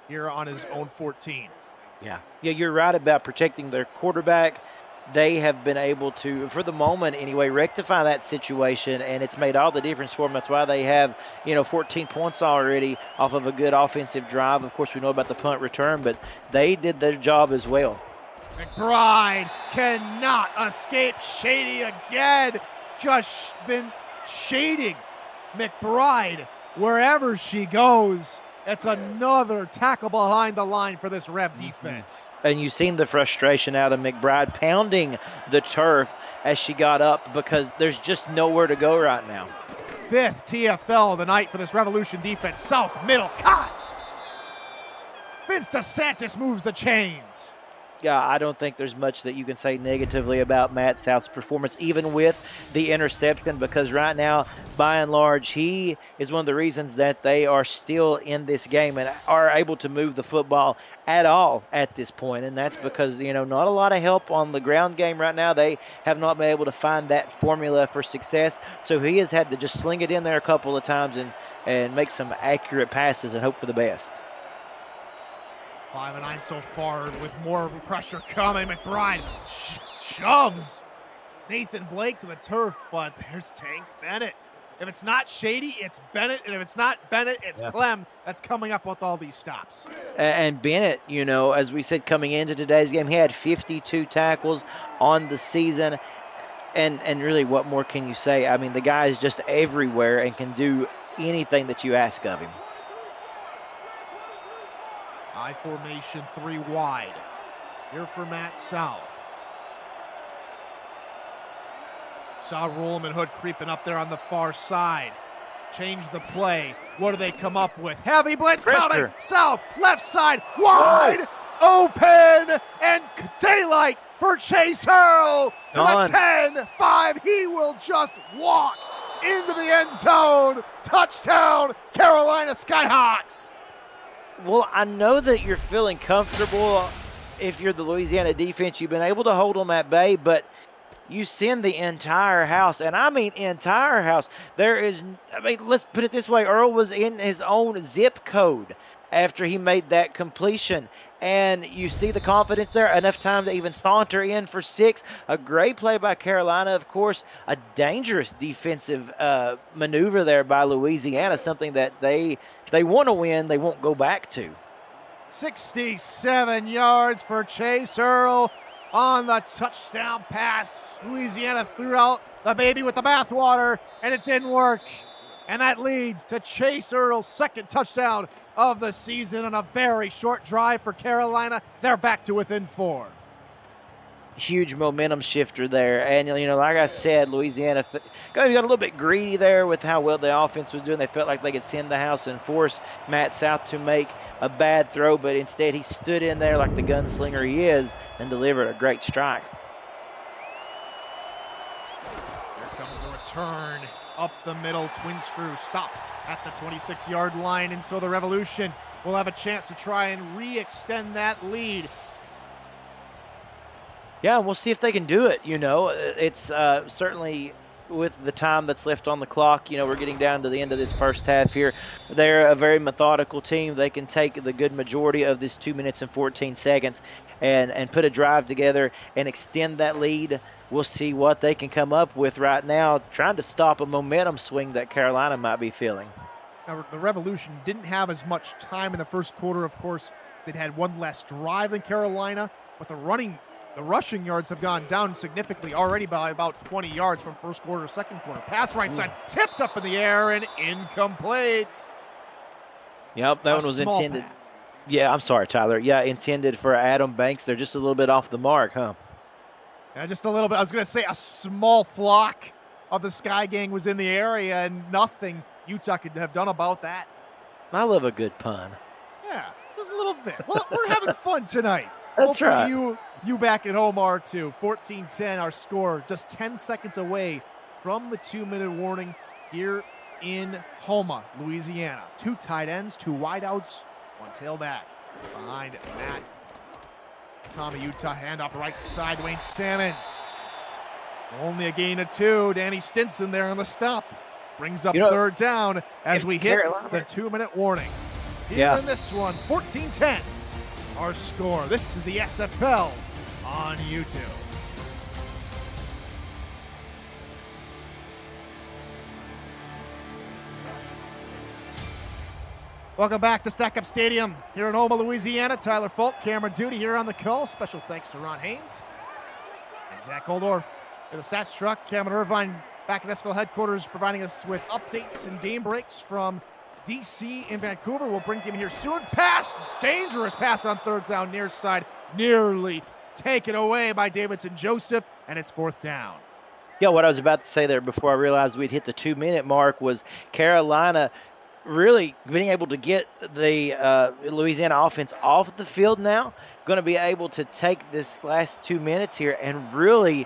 here on his own 14. Yeah, you're right about protecting their quarterback. They have been able to, for the moment anyway, rectify that situation, and it's made all the difference for them. That's why they have, 14 points already off of a good offensive drive. Of course, we know about the punt return, but they did their job as well. McBride cannot escape Shady again. Just been shading McBride wherever she goes. It's another tackle behind the line for this Rev defense. And you've seen the frustration out of McBride pounding the turf as she got up because there's just nowhere to go right now. 5th TFL of the night for this Revolution defense. South, middle, cut! Vince DeSantis moves the chains. Yeah, I don't think there's much that you can say negatively about Matt South's performance, even with the interception, because right now, by and large, he is one of the reasons that they are still in this game and are able to move the football at all at this point. And that's because, not a lot of help on the ground game right now. They have not been able to find that formula for success. So he has had to just sling it in there a couple of times and make some accurate passes and hope for the best. 5-9 so far with more pressure coming. McBride shoves Nathan Blake to the turf, but there's Tank Bennett. If it's not Shady, it's Bennett, and if it's not Bennett, it's Clem that's coming up with all these stops. And Bennett, as we said coming into today's game, he had 52 tackles on the season, and really what more can you say? I mean, the guy is just everywhere and can do anything that you ask of him. I formation 3 wide. Here for Matt South. Saw Rollman Hood creeping up there on the far side. Change the play. What do they come up with? Heavy blitz coming. South, left side, wide, open, and daylight for Chase Hurl. To the 10-5. He will just walk into the end zone. Touchdown, Carolina Skyhawks. Well, I know that you're feeling comfortable if you're the Louisiana defense, you've been able to hold them at bay, but you send the entire house, and I mean entire house. Let's put it this way. Earl was in his own zip code after he made that completion. And you see the confidence there, enough time to even saunter in for 6. A great play by Carolina, of course. A dangerous defensive maneuver there by Louisiana, something that they want to win, they won't go back to. 67 yards for Chase Earl on the touchdown pass. Louisiana threw out the baby with the bathwater, and it didn't work. And that leads to Chase Earl's second touchdown of the season on a very short drive for Carolina. They're back to within 4. Huge momentum shifter there. And, like I said, Louisiana got a little bit greedy there with how well the offense was doing. They felt like they could send the house and force Matt South to make a bad throw, but instead he stood in there like the gunslinger he is and delivered a great strike. Here comes the return. Up the middle, twin screw, stop at the 26-yard line, and so the Revolution will have a chance to try and re-extend that lead. Yeah, we'll see if they can do it. It's certainly with the time that's left on the clock, we're getting down to the end of this first half here. They're a very methodical team. They can take the good majority of this 2 minutes and 14 seconds and put a drive together and extend that lead. We'll see what they can come up with right now, trying to stop a momentum swing that Carolina might be feeling. Now, the Revolution didn't have as much time in the first quarter. Of course, they'd had one less drive than Carolina, but the rushing yards have gone down significantly already by about 20 yards from first quarter to second quarter. Pass right side, tipped up in the air and incomplete. Yep, that one was intended. Yeah, I'm sorry, Tyler. Yeah, intended for Adam Banks. They're just a little bit off the mark, huh? Yeah, just a little bit. I was going to say a small flock of the Sky Gang was in the area and nothing Utah could have done about that. I love a good pun. Yeah, just a little bit. Well, we're having fun tonight. That's right. You back at home are too. 14-10, our score, just 10 seconds away from the 2-minute warning here in Houma, Louisiana. 2 tight ends, 2 wideouts, 1 tailback. Behind Matt Tommy Utah, handoff right side, Wayne Sammons. Only a gain of 2. Danny Stinson there on the stop. Brings up third down as we hit the 2-minute warning. Here in this one, 14-10. Our score. This is the SFL on YouTube. Welcome back to Stack Up Stadium here in Houma, Louisiana. Tyler Falk, Cameron Duty here on the call. Special thanks to Ron Haynes and Zach Oldorf for the stats truck. Cameron Irvine back at SFL headquarters providing us with updates and game breaks from DC and Vancouver. We'll bring him here soon. Pass, dangerous pass on third down near side, nearly taken away by Davidson Joseph, and it's 4th down. Yeah, what I was about to say there before I realized we'd hit the 2-minute mark was Carolina really being able to get the Louisiana offense off the field now, going to be able to take this last 2 minutes here and really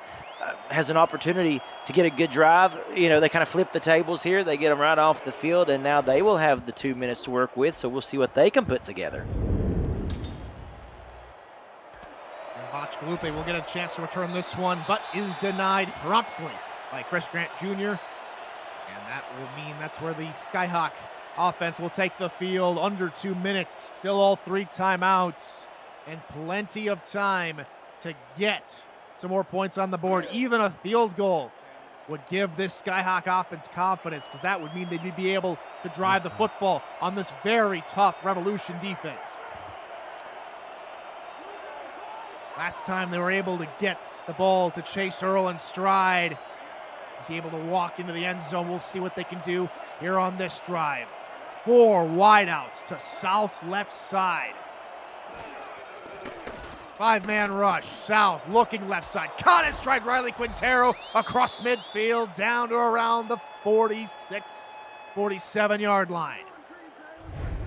has an opportunity to get a good drive. They kind of flip the tables here. They get them right off the field, and now they will have the 2 minutes to work with, so we'll see what they can put together. And Botch Galupe will get a chance to return this one, but is denied promptly by Chris Grant Jr. And that will mean that's where the Skyhawk offense will take the field under 2 minutes. Still all 3 timeouts and plenty of time to get some more points on the board. Even a field goal would give this Skyhawk offense confidence, because that would mean they'd be able to drive the football on this very tough Revolution defense. Last time they were able to get the ball to Chase Earl in stride. Is he able to walk into the end zone? We'll see what they can do here on this drive. 4 wideouts to South's left side. 5-man rush. South looking left side. Caught in stride. Riley Quintero across midfield down to around the 46, 47-yard line.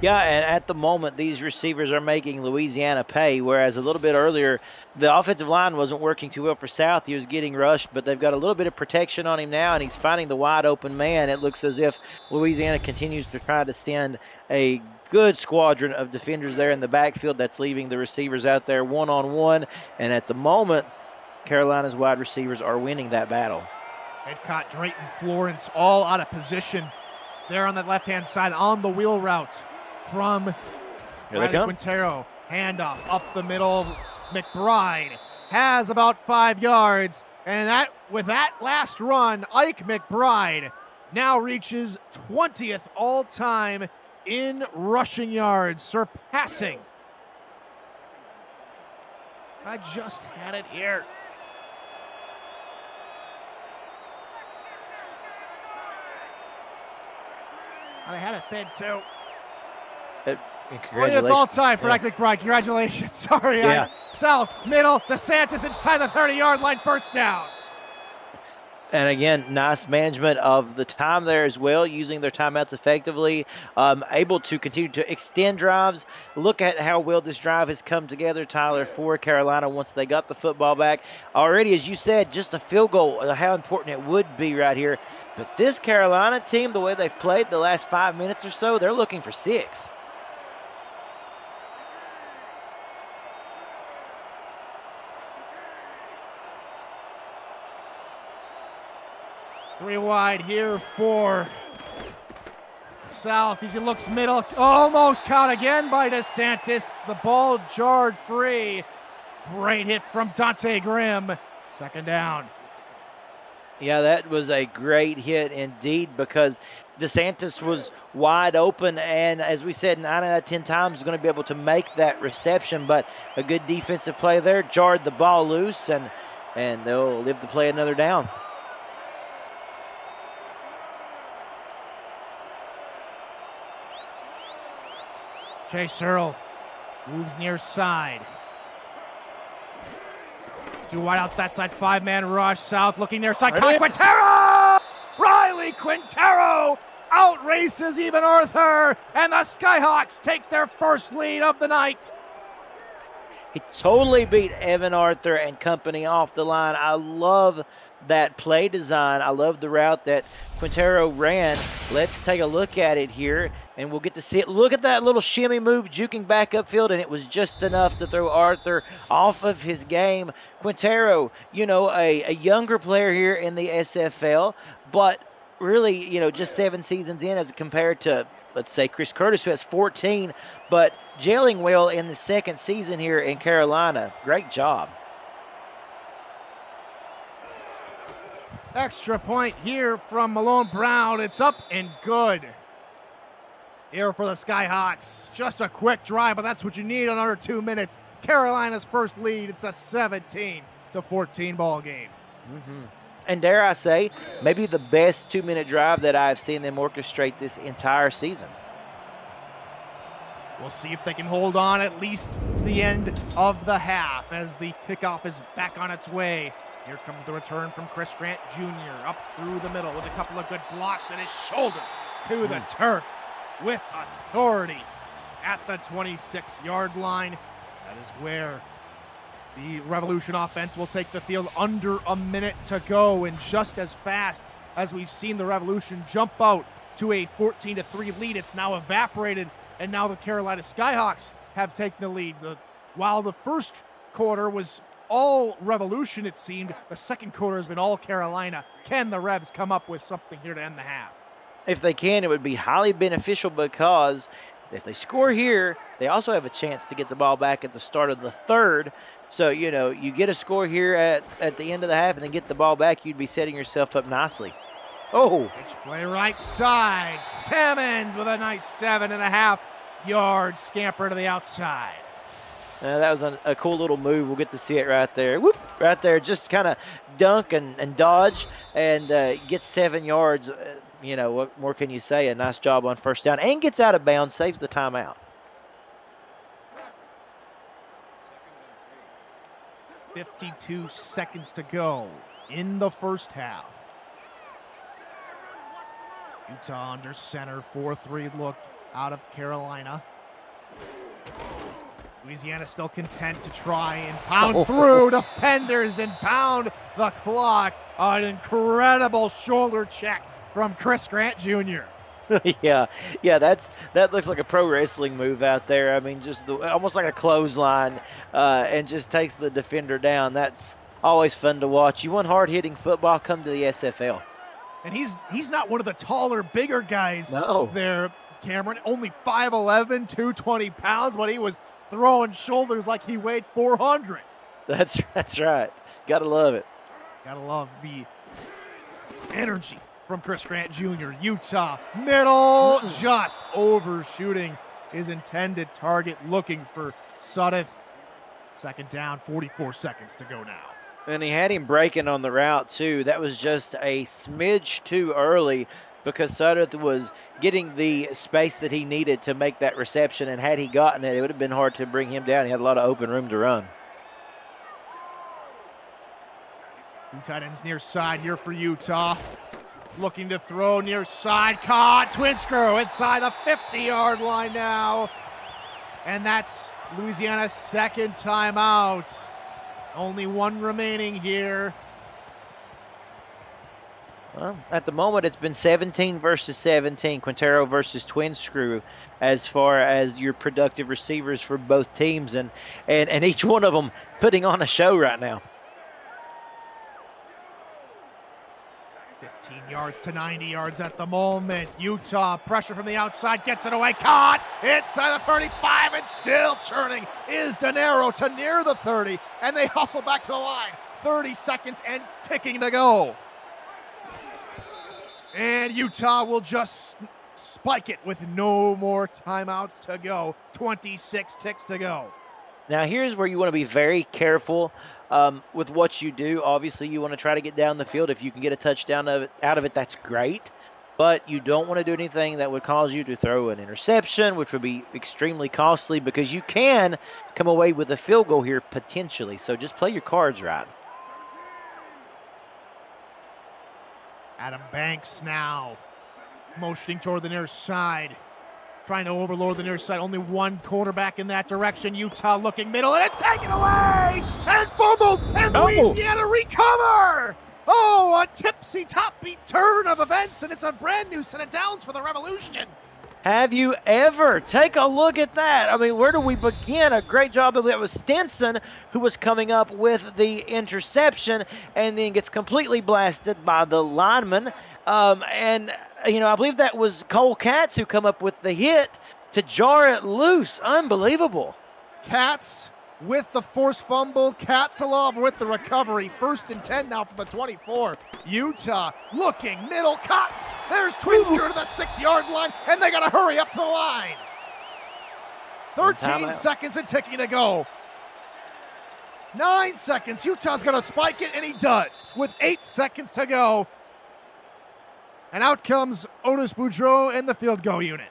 Yeah, and at the moment, these receivers are making Louisiana pay, whereas a little bit earlier, the offensive line wasn't working too well for South. He was getting rushed, but they've got a little bit of protection on him now, and he's finding the wide open man. It looks as if Louisiana continues to try to send a good squadron of defenders there in the backfield that's leaving the receivers out there one-on-one. And at the moment, Carolina's wide receivers are winning that battle. It caught Drayton Florence all out of position there on that left-hand side on the wheel route from Riley Quintero. Handoff up the middle. McBride has about 5 yards. And that, with that last run, Ike McBride now reaches 20th all-time in rushing yards, surpassing. I just had it here. I had it pinned too. 20th all-time for Ike McBride. Congratulations. Sorry. Yeah. South, middle, DeSantis inside the 30-yard line, first down. And again, nice management of the time there as well, using their timeouts effectively, able to continue to extend drives. Look at how well this drive has come together, Tyler, for Carolina once they got the football back. Already, as you said, just a field goal, how important it would be right here. But this Carolina team, the way they've played the last 5 minutes or so, they're looking for 6. Three wide here for South. He looks middle. Almost caught again by DeSantis. The ball jarred free. Great hit from Dante Grimm. Second down. Yeah, that was a great hit indeed because DeSantis was wide open, and as we said, 9 out of 10 times is going to be able to make that reception, but a good defensive play there jarred the ball loose, and they'll live to play another down. Chase Earl moves near side. 2 wideouts that side, 5-man rush. South looking near side. Quintero! Riley Quintero outraces even Arthur, and the Skyhawks take their first lead of the night. He totally beat Evan Arthur and company off the line. I love that play design. I love the route that Quintero ran. Let's take a look at it here, and we'll get to see it. Look at that little shimmy move, juking back upfield, and it was just enough to throw Arthur off of his game. Quintero, you know, a younger player here in the SFL, but really, you know, just 7 seasons in as compared to, let's say, Chris Curtis, who has 14, but gelling well in the second season here in Carolina. Great job. Extra point here from Malone Brown. It's up and good. Here for the Skyhawks. Just a quick drive, but that's what you need on under 2 minutes. Carolina's first lead. It's a 17-14 ball game. And dare I say, maybe the best 2-minute drive that I've seen them orchestrate this entire season. We'll see if they can hold on at least to the end of the half as the kickoff is back on its way. Here comes the return from Chris Grant Jr. up through the middle with a couple of good blocks and his shoulder to the turf with authority at the 26-yard line. That is where the Revolution offense will take the field. Under a minute to go, and just as fast as we've seen the Revolution jump out to a 14-3 lead, it's now evaporated, and now the Carolina Skyhawks have taken the lead. While the first quarter was all Revolution, it seemed, the second quarter has been all Carolina. Can the Revs come up with something here to end the half? If they can, it would be highly beneficial because if they score here, they also have a chance to get the ball back at the start of the third. So, you know, you get a score here at the end of the half and then get the ball back, you'd be setting yourself up nicely. Oh. Pitch play right side. Sammons with a nice 7.5-yard scamper to the outside. That was a cool little move. We'll get to see it right there. Whoop, right there. Just kind of dunk and dodge and get 7 yards. You know, what more can you say? A nice job on first down. And gets out of bounds, saves the timeout. 52 seconds to go in the first half. Utah under center, 4-3 look out of Carolina. Louisiana still content to try and pound through defenders and pound the clock. An incredible shoulder check from Chris Grant Jr. Yeah, that looks like a pro wrestling move out there. I mean, just almost like a clothesline, and just takes the defender down. That's always fun to watch. You want hard hitting football? Come to the SFL. And he's not one of the taller, bigger guys No. there, Cameron. Only 5'11", 220 pounds, but he was throwing shoulders like he weighed 400. That's right. Gotta love it. Gotta love the energy from Chris Grant Jr. Utah, middle, just overshooting his intended target, looking for Sudduth. Second down, 44 seconds to go now. And he had him breaking on the route, too. That was just a smidge too early because Sudduth was getting the space that he needed to make that reception, and had he gotten it, it would have been hard to bring him down. He had a lot of open room to run. Two tight ends near side here for Utah. Looking to throw near side, caught, twin screw inside the 50-yard line now. And that's Louisiana's second timeout. Only one remaining here. Well, at the moment, it's been 17 versus 17, Quintero versus twin screw, as far as your productive receivers for both teams, and each one of them putting on a show right now. 15 yards to 90 yards at the moment. Utah, pressure from the outside, gets it away, caught inside the 35, and still churning is De Niro to near the 30, and they hustle back to the line. 30 seconds and ticking to go. And Utah will just spike it with no more timeouts to go. 26 ticks to go. Now, here's where you want to be very careful with what you do. Obviously, you want to try to get down the field. If you can get a touchdown out of it, that's great. But you don't want to do anything that would cause you to throw an interception, which would be extremely costly because you can come away with a field goal here potentially. So just play your cards right. Adam Banks now motioning toward the near side. Trying to overload the near side. Only one quarterback in that direction. Utah looking middle, and it's taken away! And fumbled! And Louisiana recover! Oh, a tipsy top-beat turn of events, and it's a brand new set of downs for the Revolution. Have you ever? Take a look at that. I mean, where do we begin? A great job of it was Stinson, who was coming up with the interception, and then gets completely blasted by the lineman. I believe that was Cole Katz who come up with the hit to jar it loose. Unbelievable. Katz with the forced fumble. Katsalov with the recovery. 1st and 10 now from the 24. Utah looking middle cut. There's Twinsker to the 6-yard line, and they got to hurry up to the line. 13 seconds and ticking to go. 9 seconds. Utah's going to spike it, and he does with 8 seconds to go. And out comes Otis Boudreau and the field goal unit.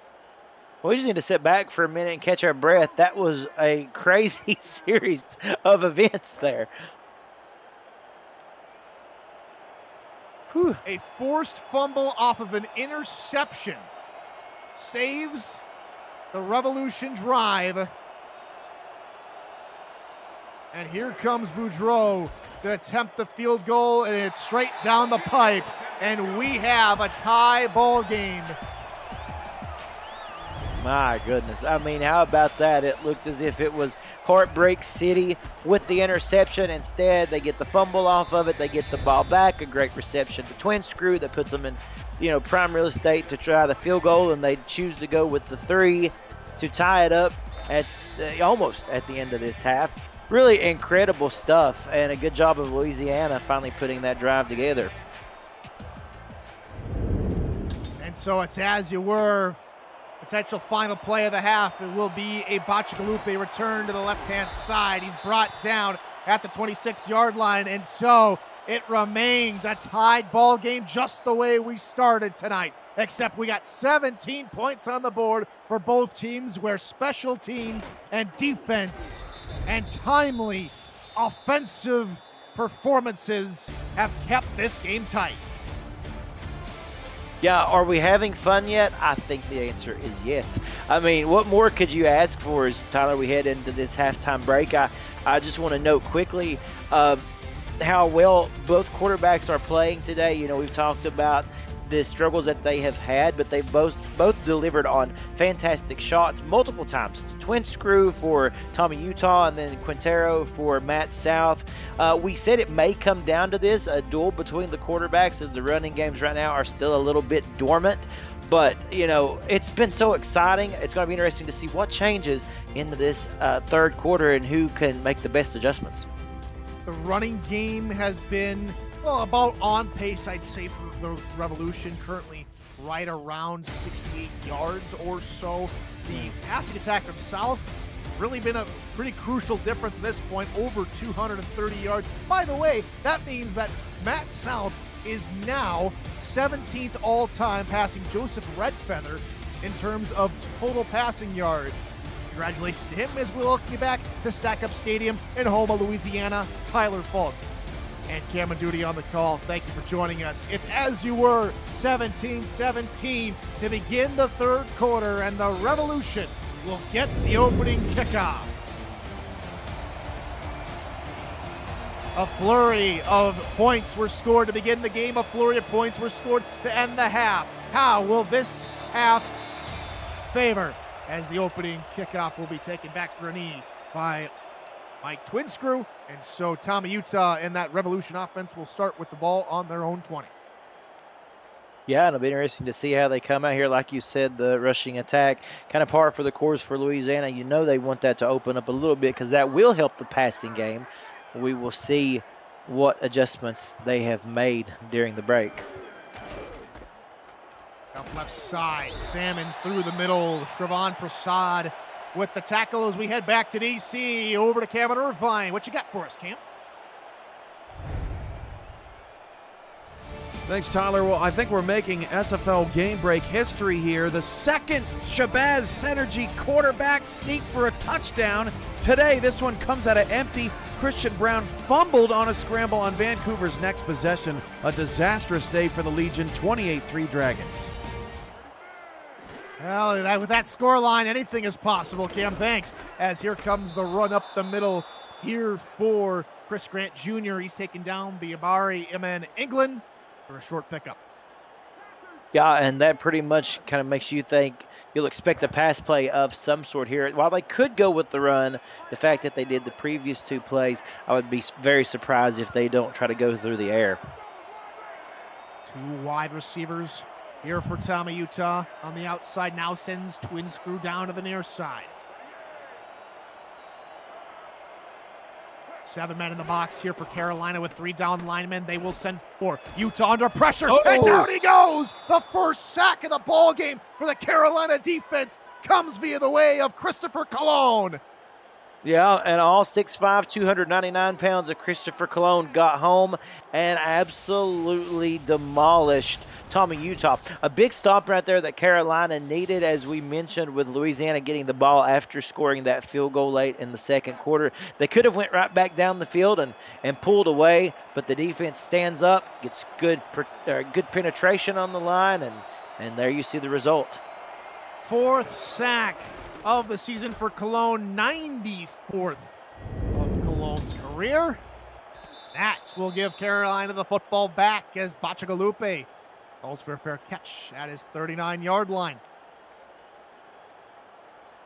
Well, we just need to sit back for a minute and catch our breath. That was a crazy series of events there. Whew. A forced fumble off of an interception saves the Revolution drive. And here comes Boudreau to attempt the field goal, and it's straight down the pipe. And we have a tie ball game. My goodness. I mean, how about that? It looked as if it was Heartbreak City with the interception. Instead, they get the fumble off of it. They get the ball back. A great reception to Twin Screw that puts them in, prime real estate to try the field goal, and they choose to go with the 3 to tie it up at almost at the end of this half. Really incredible stuff, and a good job of Louisiana finally putting that drive together. And so it's as you were. Potential final play of the half. It will be a Bacigalupe return to the left-hand side. He's brought down at the 26-yard line, and so it remains a tied ball game just the way we started tonight, except we got 17 points on the board for both teams, where special teams and defense and timely offensive performances have kept this game tight. Yeah, are we having fun yet? I think the answer is yes. I mean, what more could you ask for as, Tyler, we head into this halftime break? I just want to note quickly how well both quarterbacks are playing today. We've talked about the struggles that they have had, but they've both delivered on fantastic shots multiple times. Twin screw for Tommy Utah and then Quintero for Matt South. We said it may come down to this, a duel between the quarterbacks, as the running games right now are still a little bit dormant. But, you know, it's been so exciting. It's going to be interesting to see what changes into this third quarter and who can make the best adjustments. The running game has been, well, about on pace, I'd say, for the Revolution, currently right around 68 yards or so. The passing attack from South really been a pretty crucial difference at this point, over 230 yards. By the way, that means that Matt South is now 17th all-time, passing Joseph Redfeather in terms of total passing yards. Congratulations to him as we welcome you back to Stack Up Stadium in Houma, Louisiana. Tyler Falk and Cameron Duty on the call. Thank you for joining us. It's as you were, 17-17 to begin the third quarter, and the Revolution will get the opening kickoff. A flurry of points were scored to begin the game. A flurry of points were scored to end the half. How will this half favor, as the opening kickoff will be taken back for a knee by Mike Twinscrew? And so Tommy Utah in that Revolution offense will start with the ball on their own 20. Yeah, it'll be interesting to see how they come out here. Like you said, the rushing attack, kind of par for the course for Louisiana. You know they want that to open up a little bit because that will help the passing game. We will see what adjustments they have made during the break. Off left side, Salmons through the middle. Shravan Prasad with the tackle as we head back to DC. Over to Cameron Irvine. What you got for us, Cam? Thanks, Tyler. Well, I think we're making SFL game break history here. The second Shabazz Synergy quarterback sneak for a touchdown. Today, this one comes out of empty. Christian Brown fumbled on a scramble on Vancouver's next possession. A disastrous day for the Legion, 28-3 Dragons. Well, with that scoreline, anything is possible, Cam. Thanks. As here comes the run up the middle here for Chris Grant Jr. He's taken down Biabari Iman England for a short pickup. Yeah, and that pretty much kind of makes you think you'll expect a pass play of some sort here. While they could go with the run, the fact that they did the previous two plays, I would be very surprised if they don't try to go through the air. Two wide receivers here for Tommy Utah on the outside. Now sends Twinscrew down to the near side. 7 men in the box here for Carolina with 3 down linemen. They will send 4. Utah under pressure, and down he goes! The first sack of the ball game for the Carolina defense comes via the way of Christopher Cologne. Yeah, and all 6'5", 299 pounds of Christopher Cologne got home and absolutely demolished Tommy Utah. A big stop right there that Carolina needed, as we mentioned, with Louisiana getting the ball after scoring that field goal late in the second quarter. They could have went right back down the field and pulled away, but the defense stands up, gets good penetration on the line, and there you see the result. 4th sack of the season for Cologne, 94th of Cologne's career. That will give Carolina the football back as Bachagalupe calls for a fair catch at his 39-yard line.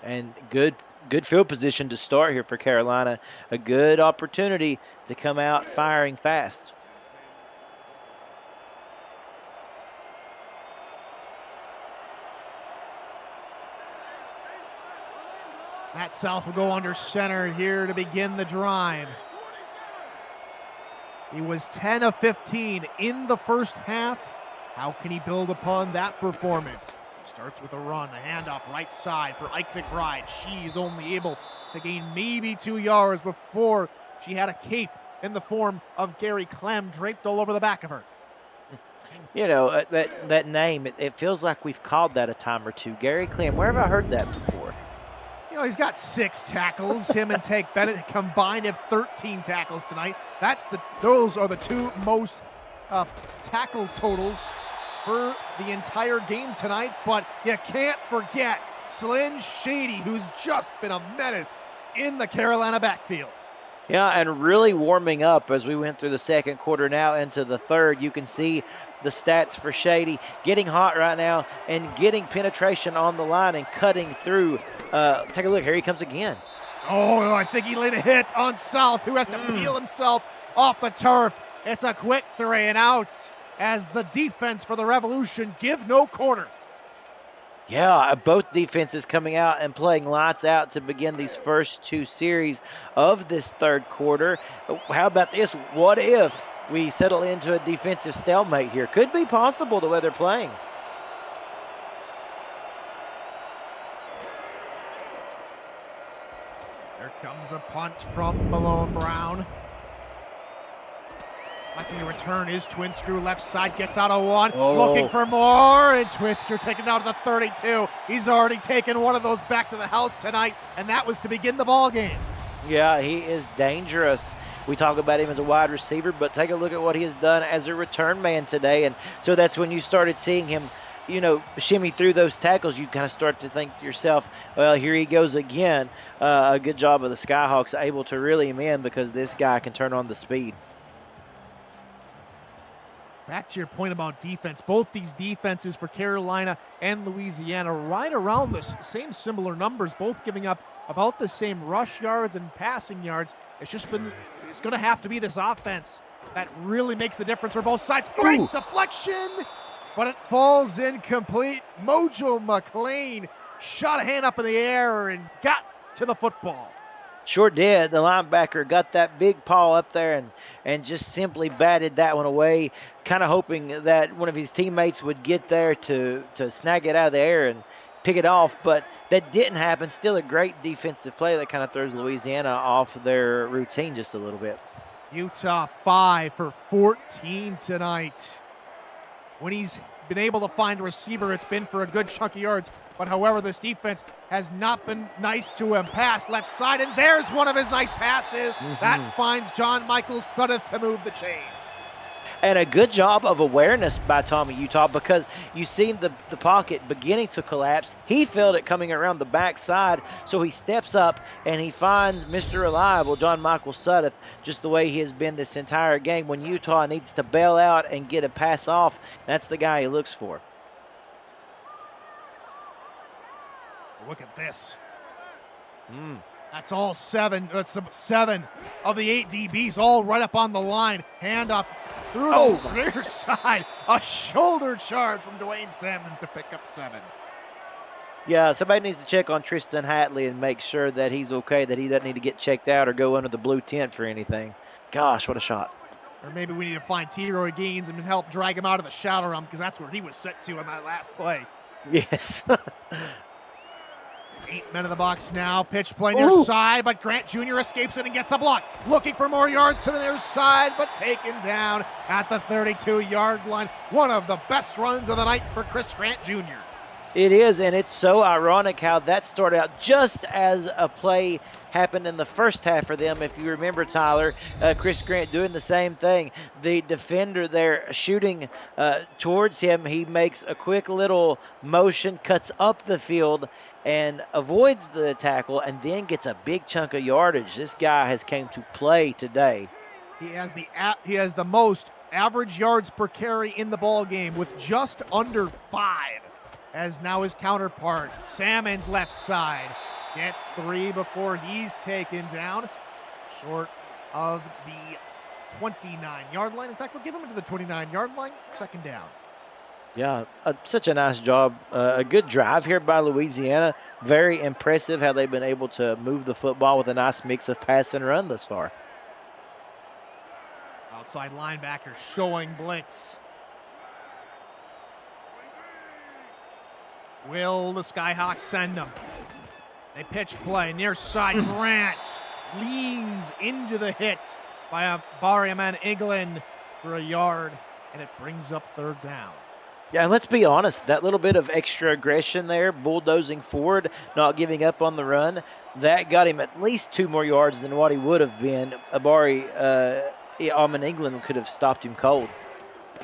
And good field position to start here for Carolina. A good opportunity to come out firing fast. Matt South will go under center here to begin the drive. He was 10 of 15 in the first half. How can he build upon that performance? He starts with a run, a handoff right side for Ike McBride. She's only able to gain maybe 2 yards before she had a cape in the form of Gary Clem draped all over the back of her. You know, that name, it feels like we've called that a time or two. Gary Clem, where have I heard that before? You know, he's got 6 tackles. Him and Tank Bennett combined have 13 tackles tonight. Those are the 2 most tackle totals for the entire game tonight. But you can't forget Slyn Shady, who's just been a menace in the Carolina backfield. Yeah, and really warming up as we went through the second quarter now into the third. You can see the stats for Shady getting hot right now and getting penetration on the line and cutting through. Take a look. Here he comes again. Oh, I think he laid a hit on South, who has to peel himself off the turf. It's a quick 3 and out as the defense for the Revolution give no quarter. Yeah, both defenses coming out and playing lights out to begin these first two series of this third quarter. How about this? What if we settle into a defensive stalemate here? Could be possible the way they're playing. There comes a punt from Malone Brown. Collecting the return is Twinscrew. Left side gets out of one. Looking for more. And Twinscrew taken down to the 32. He's already taken one of those back to the house tonight. And that was to begin the ball game. Yeah, he is dangerous. We talk about him as a wide receiver, but take a look at what he has done as a return man today. And so that's when you started seeing him, shimmy through those tackles. You kind of start to think to yourself, well, here he goes again. A good job of the Skyhawks able to reel him in because this guy can turn on the speed. Back to your point about defense, both these defenses for Carolina and Louisiana right around the same similar numbers, both giving up about the same rush yards and passing yards. It's going to have to be this offense that really makes the difference for both sides. Great deflection, but it falls incomplete. Mojo McLean shot a hand up in the air and got to the football. Sure did. The linebacker got that big paw up there and just simply batted that one away, kind of hoping that one of his teammates would get there to snag it out of the air and pick it off, but that didn't happen. Still a great defensive play that kind of throws Louisiana off their routine just a little bit. Utah 5 for 14 tonight. When he's been able to find a receiver, it's been for a good chunk of yards. But however, this defense has not been nice to him. Pass left side, and there's one of his nice passes. That finds John Michael Suddeth to move the chain. And a good job of awareness by Tommy Utah, because you see the pocket beginning to collapse. He felt it coming around the backside, so he steps up and he finds Mr. Reliable, John Michael Suddeth, just the way he has been this entire game. When Utah needs to bail out and get a pass off, that's the guy he looks for. Look at this. That's all 7. That's 7 of the 8 DBs all right up on the line. Hand up through the rear side. A shoulder charge from Dwayne Salmons to pick up 7. Yeah, somebody needs to check on Tristan Hatley and make sure that he's okay, that he doesn't need to get checked out or go under the blue tent for anything. Gosh, what a shot. Or maybe we need to find T-Roy Gaines and help drag him out of the shadow realm, because that's where he was set to on that last play. Yes. 8 men in the box now. Pitch play near side, but Grant Jr. escapes it and gets a block. Looking for more yards to the near side, but taken down at the 32-yard line. One of the best runs of the night for Chris Grant Jr. It is, and it's so ironic how that started out just as a play happened in the first half for them. If you remember, Tyler, Chris Grant doing the same thing. The defender there shooting towards him. He makes a quick little motion, cuts up the field, and avoids the tackle, and then gets a big chunk of yardage. This guy has came to play today. He has the most average yards per carry in the ball game with just under 5. As now his counterpart, Salmon's left side, gets 3 before he's taken down, short of the 29-yard line. In fact, we'll give him to the 29-yard line, second down. Yeah, such a nice job. A good drive here by Louisiana. Very impressive how they've been able to move the football with a nice mix of pass and run thus far. Outside linebacker showing blitz. Will the Skyhawks send them? They pitch play near side. Grant leans into the hit by Bariaman England for a yard, and it brings up third down. Yeah, and let's be honest, that little bit of extra aggression there, bulldozing forward, not giving up on the run, that got him at least 2 more yards than what he would have been. Bariaman England could have stopped him cold.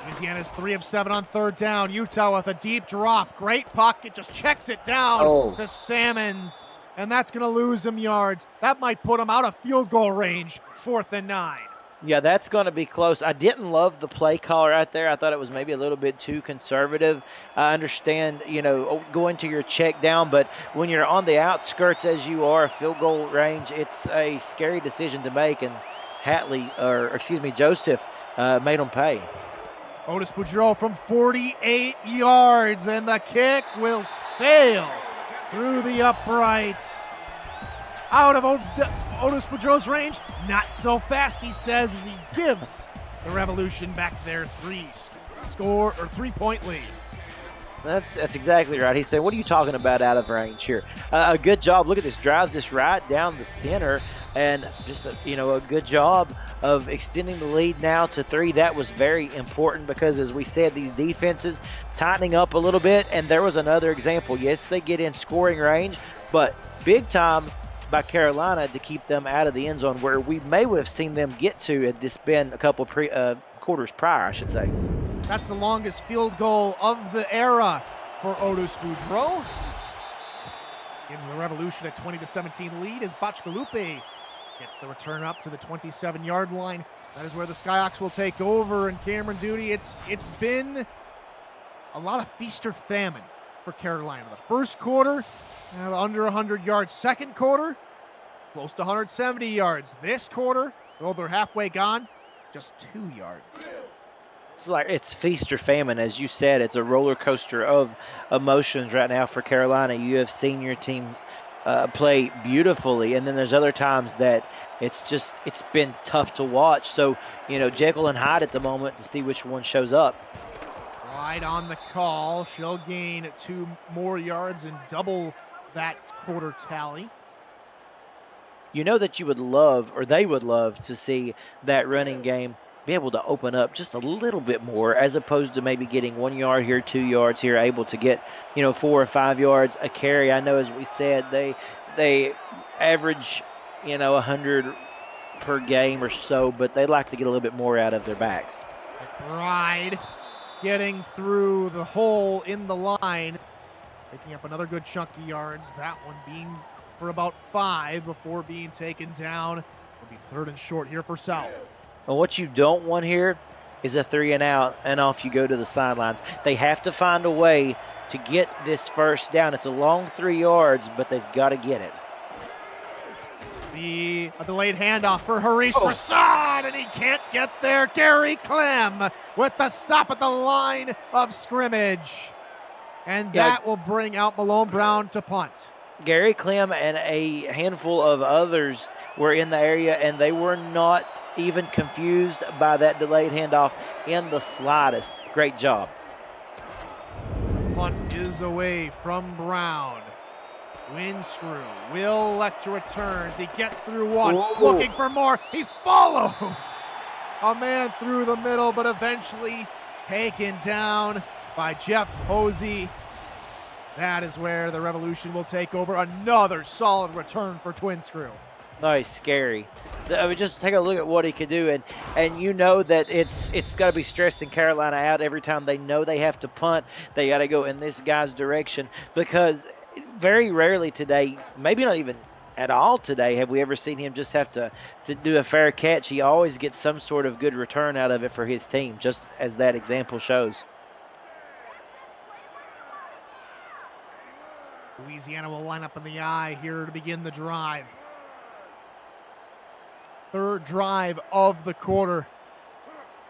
Louisiana's 3 of 7 on third down. Utah with a deep drop. Great pocket, just checks it down to Salmons. and that's going to lose him yards. That might put him out of field goal range, 4th and 9. Yeah, that's going to be close. I didn't love the play call right there. I thought it was maybe a little bit too conservative. I understand, going to your check down, but when you're on the outskirts as you are, field goal range, it's a scary decision to make, and Joseph made him pay. Otis Boudreau from 48 yards, and the kick will sail through the uprights. Out of Otis Boudreau's range, not so fast, he says, as he gives the Revolution back their 3-point lead. That's exactly right. He said, what are you talking about out of range here? A good job. Look at this. Drives this right down the center, and just a good job of extending the lead now to 3. That was very important because, as we said, these defenses tightening up a little bit, and there was another example. Yes, they get in scoring range, but big time by Carolina to keep them out of the end zone, where we may have seen them get to had this been a couple quarters prior, I should say. That's the longest field goal of the era for Otis Boudreau. Gives the Revolution a 20-17 lead as Bachgalupe gets the return up to the 27-yard line. That is where the Skyhawks will take over. And Cameron Duty, it's been a lot of feast or famine for Carolina. The first quarter, under 100 yards. Second quarter, close to 170 yards. This quarter, though they're halfway gone, just 2 yards. It's feast or famine, as you said. It's a roller coaster of emotions right now for Carolina. You have seen your team play beautifully, and then there's other times that it's been tough to watch. So, Jekyll and Hyde at the moment to see which one shows up. Right on the call. She'll gain 2 more yards and double that quarter tally. You know that you would love, or they would love, to see that running game be able to open up just a little bit more, as opposed to maybe getting 1 yard here, 2 yards here, able to get 4 or 5 yards a carry. I know, as we said, they average 100 per game or so, but they like to get a little bit more out of their backs. McBride getting through the hole in the line, picking up another good chunk of yards. That one being for about 5 before being taken down. It'll be 3rd and short here for South. And what you don't want here is a 3 and out, and off you go to the sidelines. They have to find a way to get this first down. It's a long 3 yards, but they've got to get it. A delayed handoff for Harish Prasad, and he can't get there. Gary Clem with the stop at the line of scrimmage. And that will bring out Malone Brown to punt. Gary Clem and a handful of others were in the area, and they were not even confused by that delayed handoff in the slightest. Great job. The punt is away from Brown. Winscrew will elect to return. He gets through one, looking for more. He follows a man through the middle, but eventually taken down by Jeff Posey. That is where the Revolution will take over. Another solid return for Twinscrew. Nice, scary. I mean, just take a look at what he could do, and you know that it's got to be stressing Carolina out every time they know they have to punt. They got to go in this guy's direction, because very rarely today, maybe not even at all today, have we ever seen him just have to do a fair catch. He always gets some sort of good return out of it for his team, just as that example shows. Louisiana will line up in the eye here to begin the drive. 3rd drive of the quarter.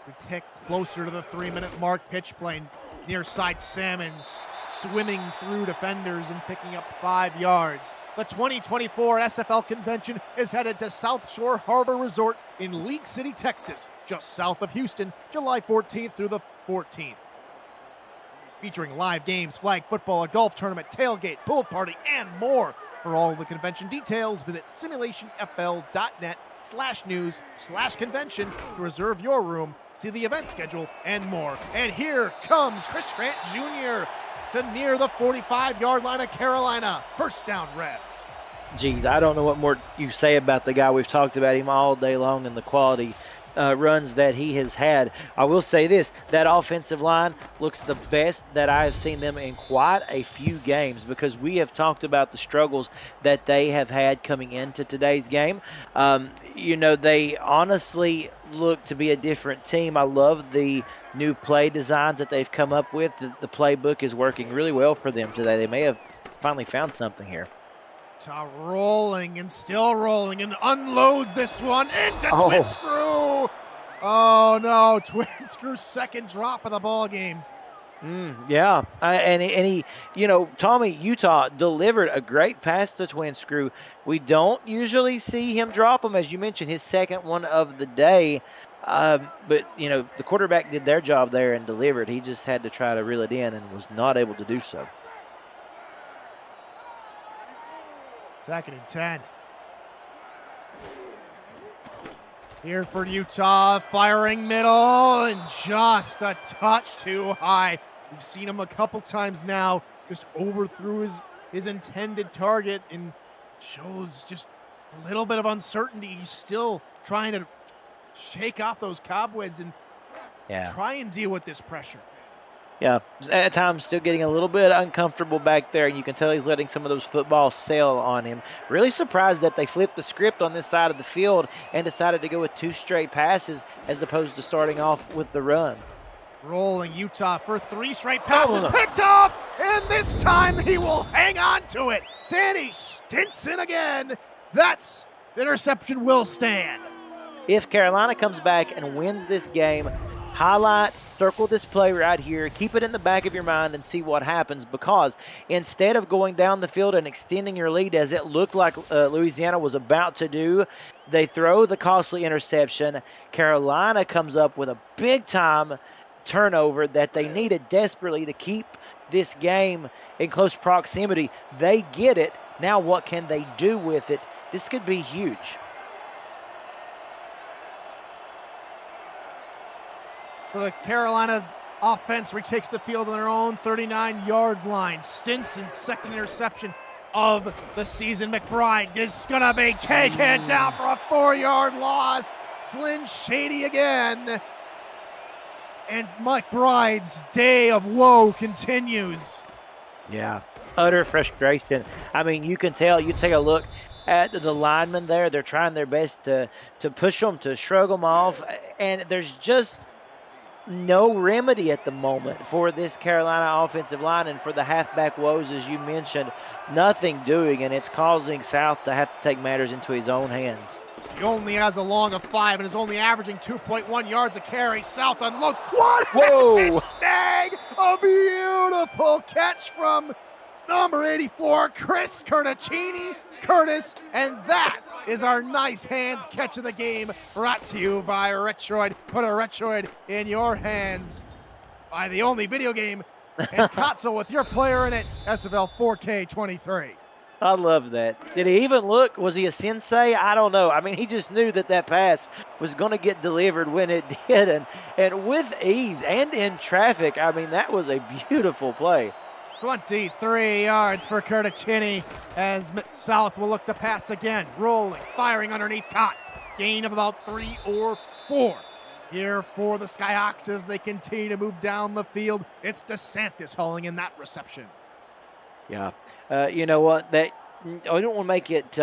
We tick closer to the 3-minute mark. Pitch play near side. Salmons swimming through defenders and picking up 5 yards. The 2024 SFL convention is headed to South Shore Harbor Resort in League City, Texas, just south of Houston, July 14th through the 14th. Featuring live games, flag football, a golf tournament, tailgate, pool party, and more. For all of the convention details, visit simulationfl.net/news/convention to reserve your room, see the event schedule, and more. And here comes Chris Grant Jr. to near the 45-yard line of Carolina. First down, Revs. Geez, I don't know what more you say about the guy. We've talked about him all day long and the quality runs that he has had. I will say this, that offensive line looks the best that I have seen them in quite a few games, because we have talked about the struggles that they have had coming into today's game. They honestly look to be a different team. I love the new play designs that they've come up with. The playbook is working really well for them today. They may have finally found something here. Rolling and still rolling and unloads this one into Oh. Twin Screw. Oh no, Twin Screw's second drop of the ball game. Yeah, and he, Tommy Utah delivered a great pass to Twin Screw. We don't usually see him drop them, as you mentioned, his second one of the day. But the quarterback did their job there and delivered. He just had to try to reel it in and was not able to do so. 2nd and 10. Here for Utah, firing middle and just a touch too high. We've seen him a couple times now, just overthrew his intended target, and shows just a little bit of uncertainty. He's still trying to shake off those cobwebs and try and deal with this pressure. Yeah, at times still getting a little bit uncomfortable back there, and you can tell he's letting some of those footballs sail on him. Really surprised that they flipped the script on this side of the field and decided to go with 2 straight passes as opposed to starting off with the run. Rolling Utah for 3 straight passes, picked off, and this time he will hang on to it. Danny Stinson again. That's the interception will stand. If Carolina comes back and wins this game, highlight, circle this play right here, keep it in the back of your mind and see what happens, because instead of going down the field and extending your lead as it looked like Louisiana was about to do, they throw the costly interception. Carolina comes up with a big-time turnover that they needed desperately to keep this game in close proximity. They get it. Now what can they do with it? This could be huge. For the Carolina offense, retakes the field on their own 39-yard line. Stinson's second interception of the season. McBride is going to be taken down for a 4-yard loss. Slyn Shady again. And McBride's day of woe continues. Yeah, utter frustration. I mean, you can tell. You take a look at the linemen there. They're trying their best to push them, to shrug them off. And there's just no remedy at the moment for this Carolina offensive line, and for the halfback woes, as you mentioned, nothing doing, and it's causing South to have to take matters into his own hands. He only has a long of 5 and is only averaging 2.1 yards a carry. South unloads. What a snag! A beautiful catch from number 84, Chris Curtis, and that is our nice hands catch of the game, brought to you by Retroid. Put a Retroid in your hands by the only video game and console with your player in it, SFL 4K23. I love that. Did he even look? Was he a sensei? I don't know. I mean, he just knew that pass was going to get delivered when it did, and with ease and in traffic. I mean, that was a beautiful play. 23 yards for Curticini as South will look to pass again. Rolling, firing underneath, caught. Gain of about 3 or 4. Here for the Skyhawks as they continue to move down the field. It's DeSantis hauling in that reception. Yeah. You know what? I don't want to make it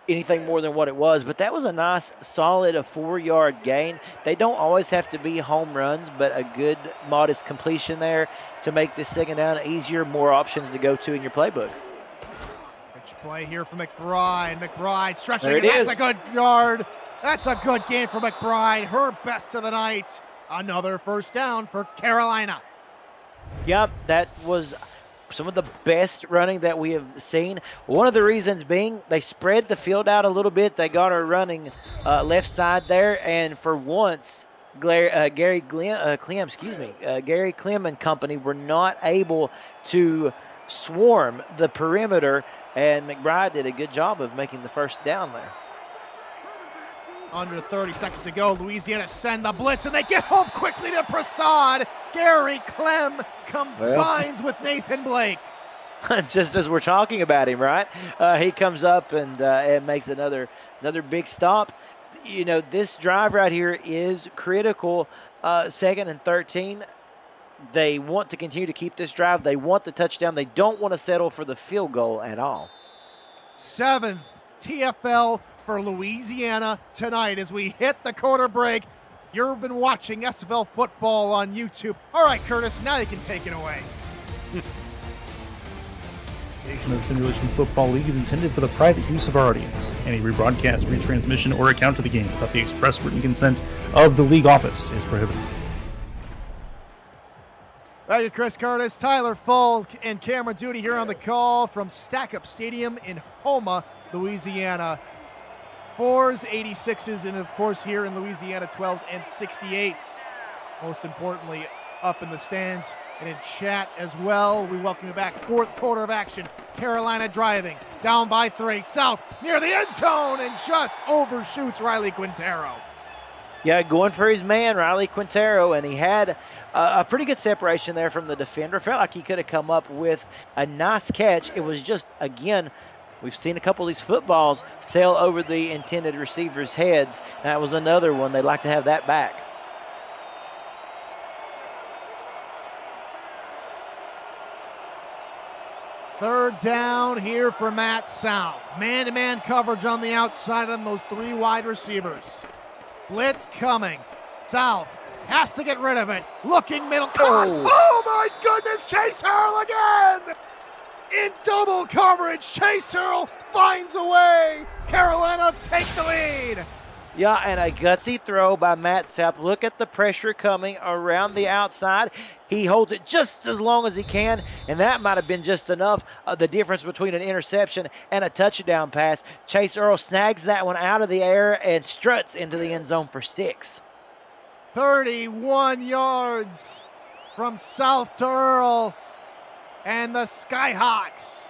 anything more than what it was, but that was a nice, solid 4-yard gain. They don't always have to be home runs, but a good, modest completion there to make this second down easier, more options to go to in your playbook. Pitch play here for McBride. McBride stretching, and that's a good yard. That's a good gain for McBride. Her best of the night. Another first down for Carolina. Yep, that was some of the best running that we have seen. One of the reasons being they spread the field out a little bit. They got her running left side there, and for once, Gary Clem and company were not able to swarm the perimeter, and McBride did a good job of making the first down there. Under 30 seconds to go, Louisiana send the blitz, and they get home quickly to Prasad. Gary Clem combines with Nathan Blake. Just as we're talking about him, right? He comes up and makes another big stop. you know, this drive right here is critical. 2nd and 13. They want to continue to keep this drive. They want the touchdown. They don't want to settle for the field goal at all. 7th TFL for Louisiana tonight as we hit the quarter break. You've been watching SFL football on YouTube. All right, Curtis, now you can take it away. The Simulation Football League is intended for the private use of our audience. Any rebroadcast, retransmission, or account of the game without the express written consent of the league office is prohibited. Thank you, Chris Curtis, Tyler Falk, and Cameron Duty here on the call from Stack Up Stadium in Houma, Louisiana. 4s, 86s, and of course here in Louisiana, 12s and 68s. Most importantly, up in the stands and in chat as well. We welcome you back. 4th quarter of action. Carolina driving, down by 3, South near the end zone, and just overshoots Riley Quintero. Yeah, going for his man, Riley Quintero, and he had a pretty good separation there from the defender. Felt like he could have come up with a nice catch. It was just, again, we've seen a couple of these footballs sail over the intended receivers' heads. That was another one. They'd like to have that back. Third down here for Matt South. Man-to-man coverage on the outside on those 3 wide receivers. Blitz coming. South has to get rid of it. Looking middle. Oh my goodness, Chase Hurl again! In double coverage, Chase Hurl finds a way. Carolina take the lead. Yeah, and a gutsy throw by Matt South. Look at the pressure coming around the outside. He holds it just as long as he can, and that might have been just enough of the difference between an interception and a touchdown pass. Chase Earl snags that one out of the air and struts into the end zone for 6. 31 yards from South to Earl, and the Skyhawks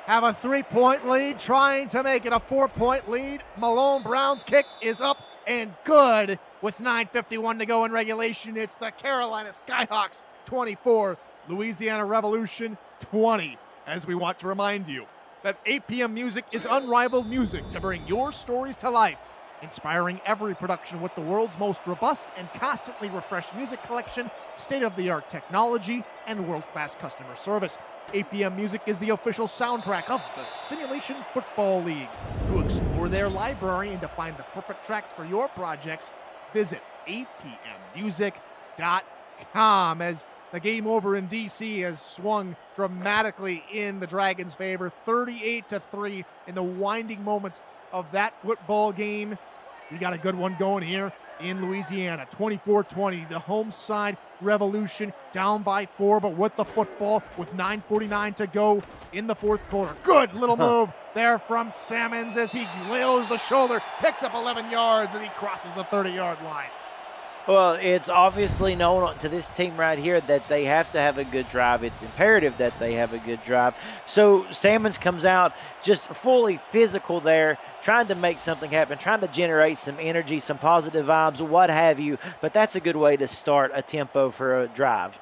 have a 3-point lead, trying to make it a 4-point lead. Malone Brown's kick is up and good with 9:51 to go in regulation. It's the Carolina Skyhawks 24, Louisiana Revolution 20. As we want to remind you that 8 p.m. music is unrivaled music to bring your stories to life, inspiring every production with the world's most robust and constantly refreshed music collection, state-of-the-art technology, and world-class customer service. 8 p.m. Music is the official soundtrack of the Simulation Football League. To explore their library and to find the perfect tracks for your projects, visit 8pmmusic.com. As the game over in D.C. has swung dramatically in the Dragons' favor, 38-3 in the winding moments of that football game. We got a good one going here in Louisiana. 24-20, the home side Revolution down by 4, but with the football with 9:49 to go in the 4th quarter. Good little move there from Sammons as he lowers the shoulder, picks up 11 yards, and he crosses the 30-yard line. Well, it's obviously known to this team right here that they have to have a good drive. It's imperative that they have a good drive. So Sammons comes out just fully physical there, trying to make something happen, trying to generate some energy, some positive vibes, what have you. But that's a good way to start a tempo for a drive.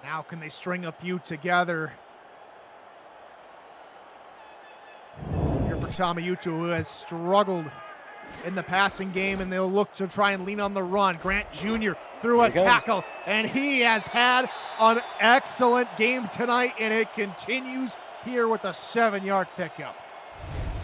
Now can they string a few together? Here for Tomayutu, who has struggled in the passing game, and they'll look to try and lean on the run. Grant Jr. threw a tackle, and he has had an excellent game tonight, and it continues here with a 7-yard pickup.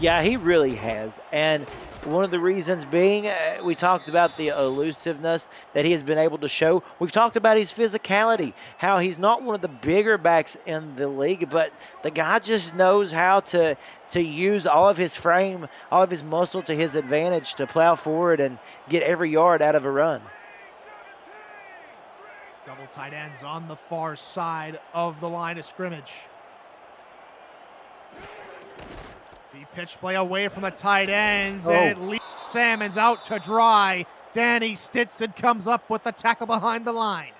Yeah, he really has. And one of the reasons being, we talked about the elusiveness that he has been able to show. We've talked about his physicality, how he's not one of the bigger backs in the league, but the guy just knows how to use all of his frame, all of his muscle to his advantage to plow forward and get every yard out of a run. Double tight ends on the far side of the line of scrimmage. The pitch play away from the tight ends, and it leaves Sammons out to dry. Danny Stinson comes up with the tackle behind the line.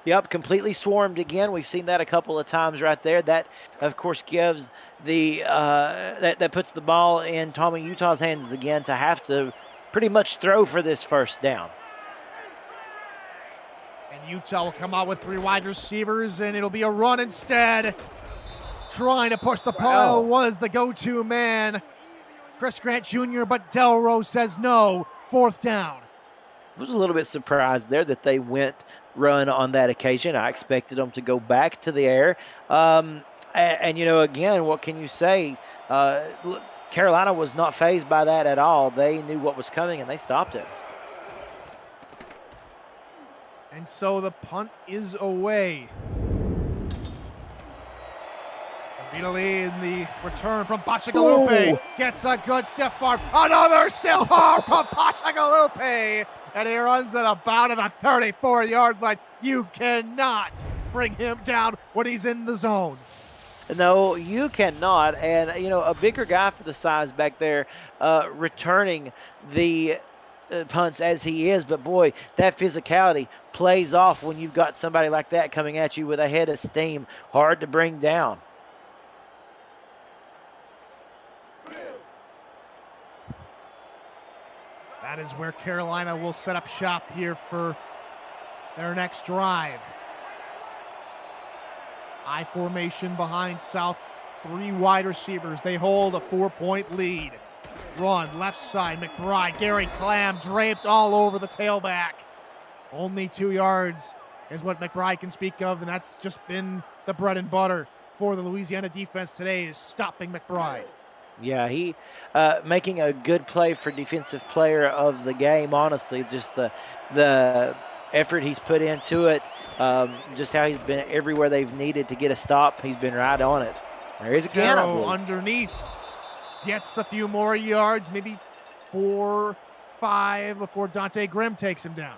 Yep, completely swarmed again. We've seen that a couple of times right there. That, of course, gives the that puts the ball in Tomayuta's hands again to have to pretty much throw for this first down. And Utah will come out with 3 wide receivers, and it'll be a run instead. trying to push the pile, was the go-to man. Chris Grant Jr., but Delrose says no. 4th down. I was a little bit surprised there that they went run on that occasion. I expected them to go back to the air. And you know, again, what can you say? Carolina was not fazed by that at all. They knew what was coming, and they stopped it. And so the punt is away. Immediately in the return from Pachagalupe. Gets a good stiff arm. Another stiff arm from Pachagalupe. And he runs at about the 34-yard line. You cannot bring him down when he's in the zone. No, you cannot. And, you know, a bigger guy for the size back there returning the punts as he is. But, boy, that physicality plays off when you've got somebody like that coming at you with a head of steam. Hard to bring down. That is where Carolina will set up shop here for their next drive. I formation behind South, 3 wide receivers. They hold a 4-point lead. Run, left side, McBride, Gary Clam draped all over the tailback. Only 2 yards is what McBride can speak of, and that's just been the bread and butter for the Louisiana defense today, is stopping McBride. Yeah, he making a good play for defensive player of the game, honestly. Just the effort he's put into it, just how he's been everywhere they've needed to get a stop. He's been right on it. There is again. Underneath. Gets a few more yards, maybe 4, 5 before Dante Grimm takes him down.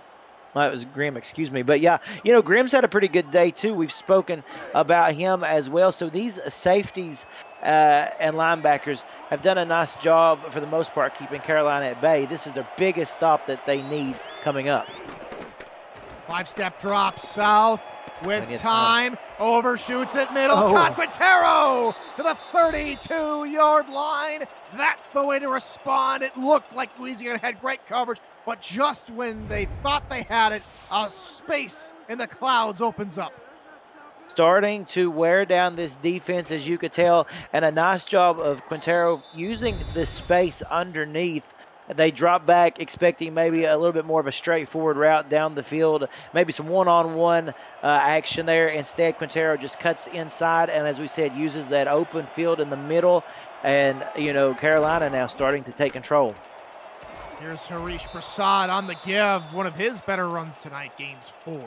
Well, it was Grimm, excuse me. But, yeah, you know, Grimm's had a pretty good day, too. We've spoken about him as well. So these safeties and linebackers have done a nice job, for the most part, keeping Carolina at bay. This is their biggest stop that they need coming up. 5-step drop south with time. Overshoots it middle. Caught Quintero to the 32-yard line. That's the way to respond. It looked like Louisiana had great coverage, but just when they thought they had it, a space in the clouds opens up. Starting to wear down this defense, as you could tell, and a nice job of Quintero using the space underneath. They drop back expecting maybe a little bit more of a straightforward route down the field, maybe some one-on-one action there. Instead, Quintero just cuts inside and, as we said, uses that open field in the middle. And, you know, Carolina now starting to take control. Here's Harish Prasad on the give. One of his better runs tonight, gains 4.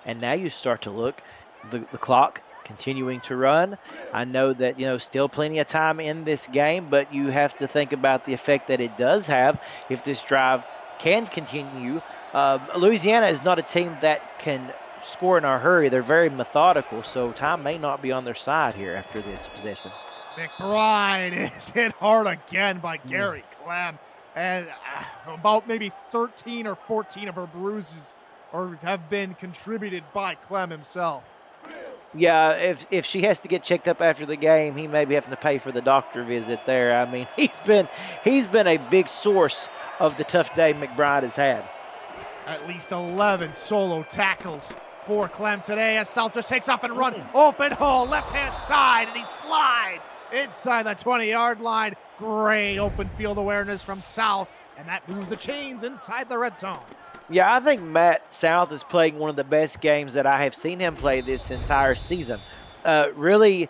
And now you start to look, the clock continuing to run. I know that, you know, still plenty of time in this game, but you have to think about the effect that it does have if this drive can continue. Louisiana is not a team that can score in a hurry. They're very methodical, so time may not be on their side here after this possession. McBride is hit hard again by Gary Clem, and about maybe 13 or 14 of her bruises have been contributed by Clem himself. Yeah, if she has to get checked up after the game, he may be having to pay for the doctor visit there. I mean, he's been a big source of the tough day McBride has had. At least 11 solo tackles for Clem today as South just takes off and run. Open hole, left-hand side, and he slides inside the 20-yard line. Great open field awareness from South, and that moves the chains inside the red zone. Yeah, I think Matt South is playing one of the best games that I have seen him play this entire season. Really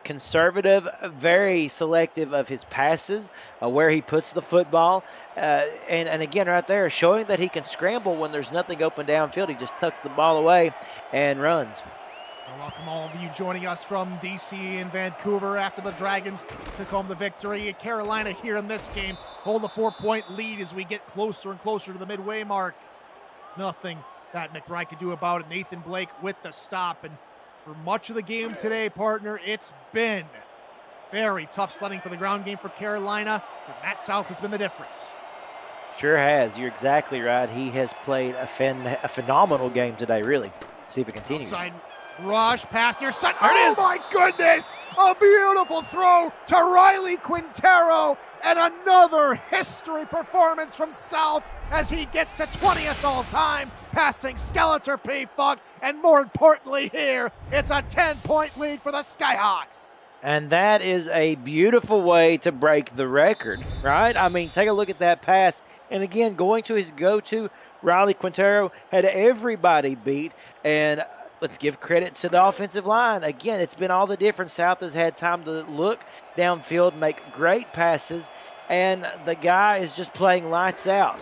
conservative, very selective of his passes, where he puts the football. And again, right there, showing that he can scramble when there's nothing open downfield. He just tucks the ball away and runs. I welcome all of you joining us from D.C. and Vancouver after the Dragons took home the victory. Carolina here in this game hold a 4-point lead as we get closer and closer to the midway mark. Nothing that McBride could do about it. Nathan Blake with the stop. And for much of the game today, partner, it's been very tough sledding for the ground game for Carolina, but Matt South has been the difference. Sure has. You're exactly right. He has played a phenomenal game today, really. See if it continues. Rush pass near side. Oh my goodness! A beautiful throw to Riley Quintero, and another history performance from South as he gets to 20th all time, passing Skeletor P-Funk, and more importantly here, it's a 10-point lead for the Skyhawks. And that is a beautiful way to break the record, right? I mean, take a look at that pass. And again, going to his go-to, Riley Quintero had everybody beat. And let's give credit to the offensive line. Again, it's been all the difference. South has had time to look downfield, make great passes, and the guy is just playing lights out.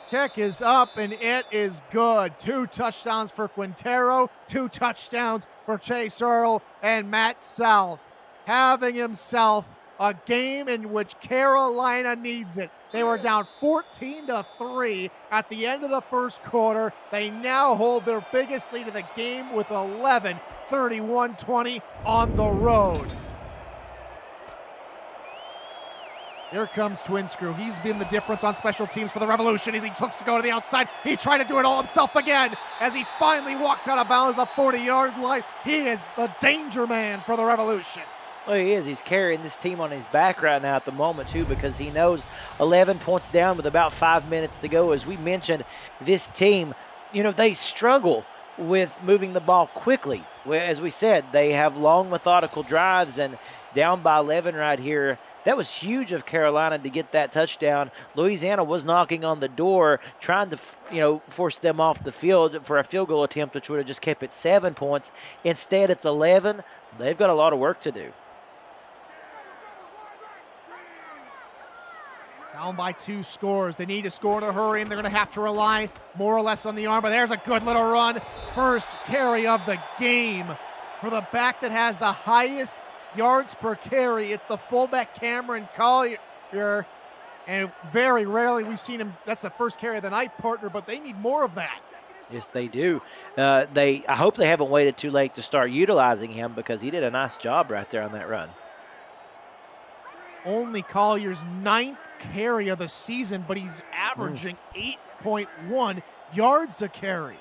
Kick is up, and it is good. 2 touchdowns for Quintero, 2 touchdowns for Chase Earl, and Matt South having himself a game in which Carolina needs it. They were down 14-3 at the end of the first quarter. They now hold their biggest lead of the game with 11, 31-20 on the road. Here comes Twin Screw. He's been the difference on special teams for the Revolution as he looks to go to the outside. He's trying to do it all himself again as he finally walks out of bounds at the 40-yard line. He is the danger man for the Revolution. Well, he is. He's carrying this team on his back right now at the moment, too, because he knows 11 points down with about 5 minutes to go. As we mentioned, this team, they struggle with moving the ball quickly. As we said, they have long, methodical drives, and down by 11 right here, that was huge of Carolina to get that touchdown. Louisiana was knocking on the door, trying to, force them off the field for a field goal attempt, which would have just kept it 7 points. Instead, it's 11. They've got a lot of work to do. Down by 2 scores. They need to score in a hurry, and they're going to have to rely more or less on the arm. But there's a good little run. First carry of the game for the back that has the highest yards per carry. It's the fullback Cameron Collier, and very rarely we've seen him. That's the first carry of the night, partner, but they need more of that. Yes, they do. I hope they haven't waited too late to start utilizing him, because he did a nice job right there on that run. Only Collier's 9th carry of the season, but he's averaging 8.1 yards a carry.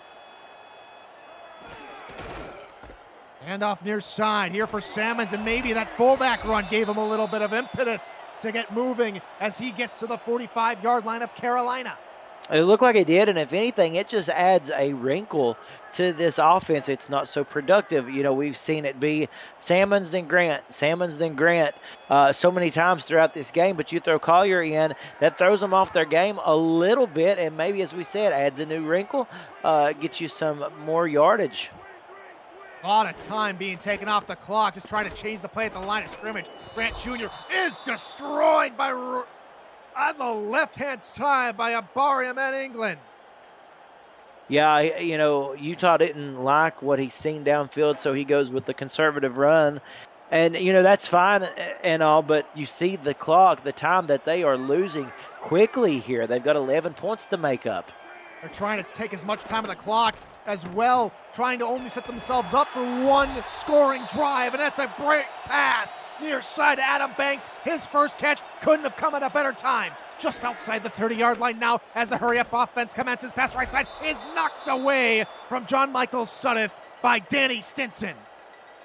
Handoff near side here for Salmons, and maybe that fullback run gave him a little bit of impetus to get moving as he gets to the 45-yard line of Carolina. It looked like it did, and if anything, it just adds a wrinkle to this offense. It's not so productive. We've seen it be Salmons then Grant, so many times throughout this game, but you throw Collier in, that throws them off their game a little bit, and maybe, as we said, adds a new wrinkle, gets you some more yardage. A lot of time being taken off the clock, just trying to change the play at the line of scrimmage. Grant Jr. is destroyed on the left-hand side by Abariam and England. Yeah, Utah didn't like what he's seen downfield, so he goes with the conservative run. And, that's fine and all, but you see the clock, the time that they are losing quickly here. They've got 11 points to make up. They're trying to take as much time on the clock as well, trying to only set themselves up for one scoring drive, and that's a great pass near side to Adam Banks. His first catch couldn't have come at a better time. Just outside the 30-yard line now as the hurry-up offense commences. Pass right side is knocked away from John Michael Sudduth by Danny Stinson.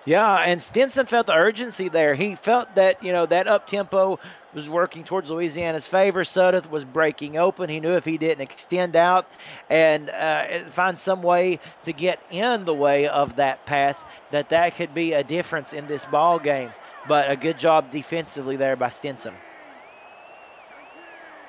Yeah, and Stinson felt the urgency there. He felt that, that up-tempo was working towards Louisiana's favor. Sudduth was breaking open. He knew if he didn't extend out and find some way to get in the way of that pass, that could be a difference in this ball game. But a good job defensively there by Stinson.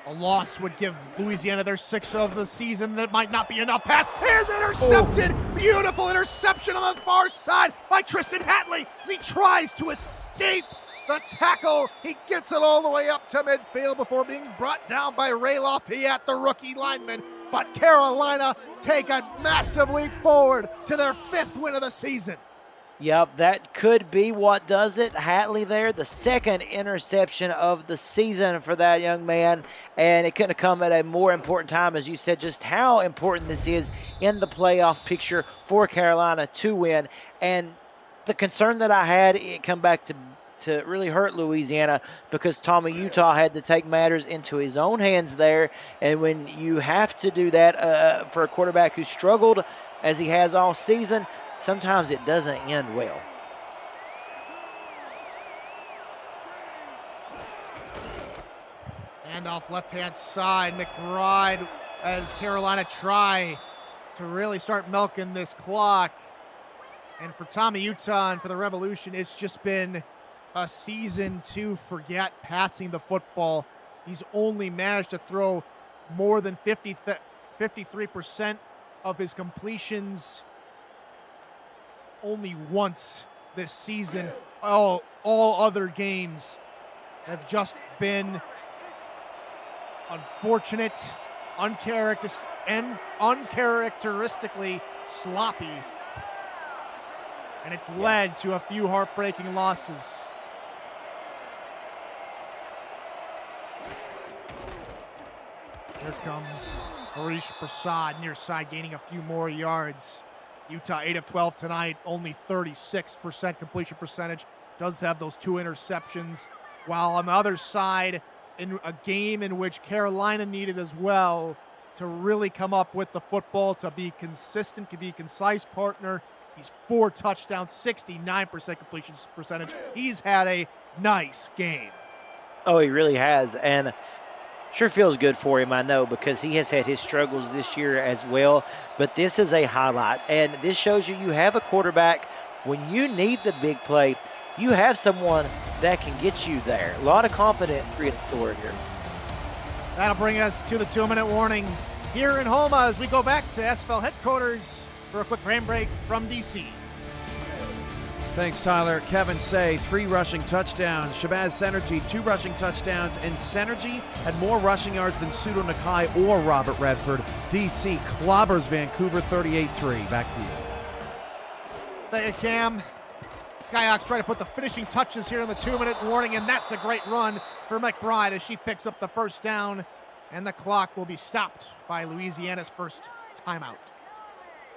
A loss would give Louisiana their 6th of the season. That might not be enough. Pass is intercepted. Beautiful interception on the far side by Tristan Hatley as he tries to escape the tackle. He gets it all the way up to midfield before being brought down by Ray Lafayette, the rookie lineman. But Carolina take a massive leap forward to their 5th win of the season. Yep, that could be what does it. Hatley there, the 2nd interception of the season for that young man. And it couldn't have come at a more important time, as you said, just how important this is in the playoff picture for Carolina to win. And the concern that I had, it come back to really hurt Louisiana, because Tommy Utah had to take matters into his own hands there. And when you have to do that for a quarterback who struggled as he has all season, sometimes it doesn't end well. Handoff left-hand side. McBride as Carolina try to really start milking this clock. And for Tommy Utah and for the Revolution, it's just been a season to forget passing the football. He's only managed to throw more than 53% of his completions only once this season. All other games have just been unfortunate, uncharacteristically sloppy. And it's led to a few heartbreaking losses. Here comes Harish Prasad near side, gaining a few more yards. Utah 8 of 12 tonight, only 36% completion percentage. Does have those 2 interceptions. While on the other side, in a game in which Carolina needed as well to really come up with the football, to be consistent, to be a concise partner. He's 4 touchdowns, 69% completion percentage. He's had a nice game. Oh, he really has. And sure feels good for him, I know, because he has had his struggles this year as well. But this is a highlight. And this shows you have a quarterback. When you need the big play, you have someone that can get you there. A lot of confidence forward here. That'll bring us to the 2-minute warning here in Homa as we go back to SFL headquarters for a quick rain break from DC. Thanks, Tyler. Kevin Say, 3 rushing touchdowns. Shabazz Synergy, 2 rushing touchdowns. And Synergy had more rushing yards than Pseudo Nakai or Robert Redford. DC clobbers Vancouver 38-3. Back to you. Thank you, Cam. Skyhawks try to put the finishing touches here in the 2-minute warning, and that's a great run for McBride as she picks up the first down, and the clock will be stopped by Louisiana's first timeout.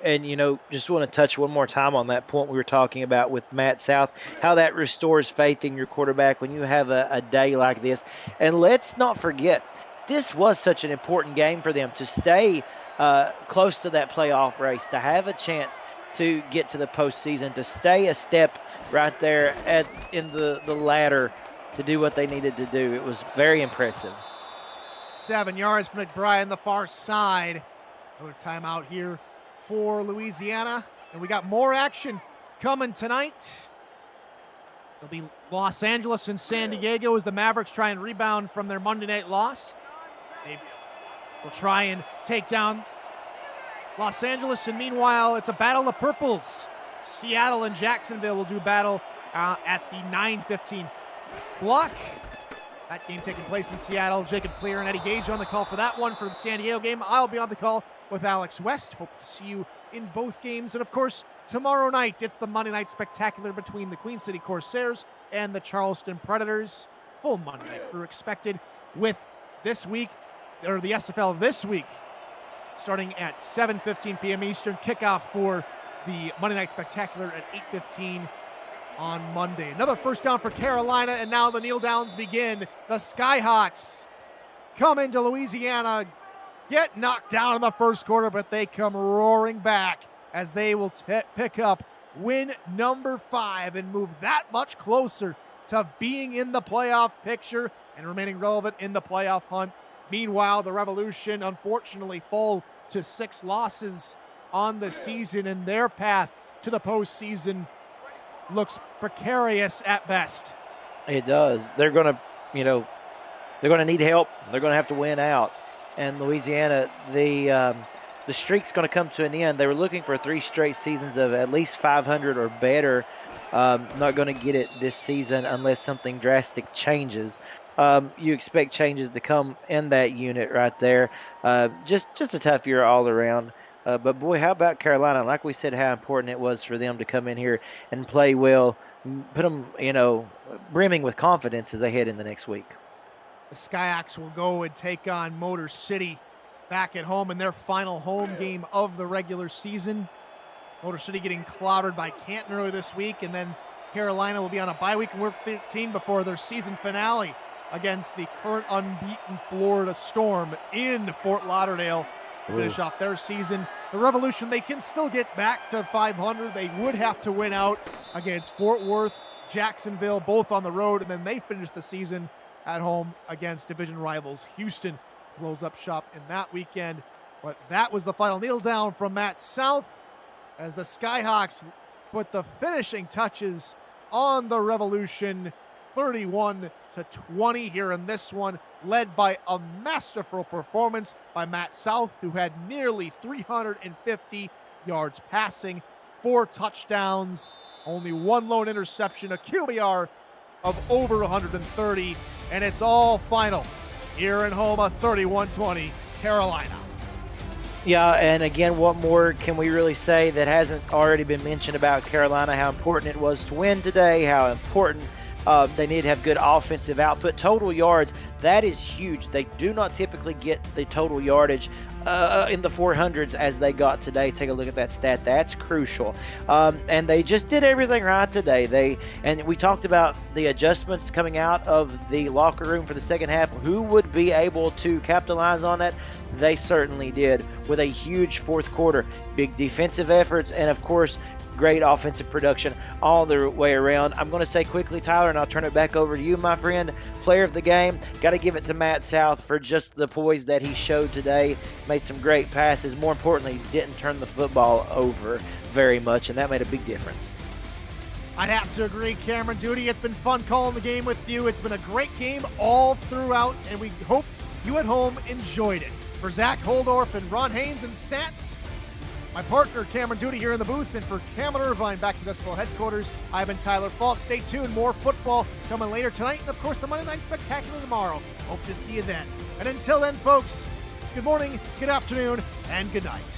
And, just want to touch one more time on that point we were talking about with Matt South, how that restores faith in your quarterback when you have a day like this. And let's not forget, this was such an important game for them to stay close to that playoff race, to have a chance to get to the postseason, to stay a step right there in the ladder to do what they needed to do. It was very impressive. 7 yards from McBride on the far side. Another timeout here for Louisiana. And we got more action coming tonight. It'll be Los Angeles and San Diego as the Mavericks try and rebound from their Monday night loss. They will try and take down Los Angeles, and meanwhile, it's a battle of purples. Seattle and Jacksonville will do battle at the 9:15 block. That game taking place in Seattle. Jacob Clear and Eddie Gage on the call for that one. For the San Diego game, I'll be on the call with Alex West. Hope to see you in both games. And of course, tomorrow night, it's the Monday Night Spectacular between the Queen City Corsairs and the Charleston Predators. Full Monday Night crew expected with this week, or the SFL this week, starting at 7:15 p.m. Eastern. Kickoff for the Monday Night Spectacular at 8:15 on Monday. Another first down for Carolina, and now the kneel downs begin. The Skyhawks come into Louisiana, get knocked down in the first quarter, but they come roaring back as they will pick up win number 5 and move that much closer to being in the playoff picture and remaining relevant in the playoff hunt. Meanwhile, the Revolution unfortunately fall to 6 losses on the season, and their path to the postseason looks precarious at best. It does. They're going to, they're going to need help. They're going to have to win out. And Louisiana, the streak's going to come to an end. They were looking for 3 straight seasons of at least 500 or better. Not going to get it this season unless something drastic changes. You expect changes to come in that unit right there. Just a tough year all around. But boy, how about Carolina? Like we said, how important it was for them to come in here and play well, put them, brimming with confidence as they head in the next week. The Skyhawks will go and take on Motor City back at home in their final home game of the regular season. Motor City getting clobbered by Canton earlier this week, and then Carolina will be on a bye week in Week 13 before their season finale against the current unbeaten Florida Storm in Fort Lauderdale to finish off their season. The Revolution, they can still get back to 500. They would have to win out against Fort Worth, Jacksonville, both on the road, and then they finish the season at home against division rivals Houston. Close up shop in that weekend. But that was the final kneel down from Matt South as the Skyhawks put the finishing touches on the Revolution, 31-20 here in this one, led by a masterful performance by Matt South, who had nearly 350 yards passing, 4 touchdowns, only 1 lone interception, a QBR of over 130, and it's all final here in Homa, 31-20, Carolina. Yeah, and again, what more can we really say that hasn't already been mentioned about Carolina, how important it was to win today, how important they need to have good offensive output. Total yards, that is huge. They do not typically get the total yardage in the 400s as they got today. Take a look at that stat. That's crucial. And they just did everything right today. And we talked about the adjustments coming out of the locker room for the second half. Who would be able to capitalize on that? They certainly did, with a huge fourth quarter. Big defensive efforts, and of course, great offensive production all the way around. I'm going to say quickly, Tyler, and I'll turn it back over to you, my friend. Player of the game, got to give it to Matt South for just the poise that he showed today. Made some great passes. More importantly, didn't turn the football over very much, and that made a big difference. I'd have to agree, Cameron Duty. It's been fun calling the game with you. It's been a great game all throughout, and we hope you at home enjoyed it. For Zach Holdorf and Ron Haynes and Stats, my partner Cameron Duty here in the booth, and for Cameron Irvine back to the SFL headquarters, I've been Tyler Falk. Stay tuned, more football coming later tonight, and of course the Monday Night Spectacular tomorrow. Hope to see you then. And until then, folks, good morning, good afternoon, and good night.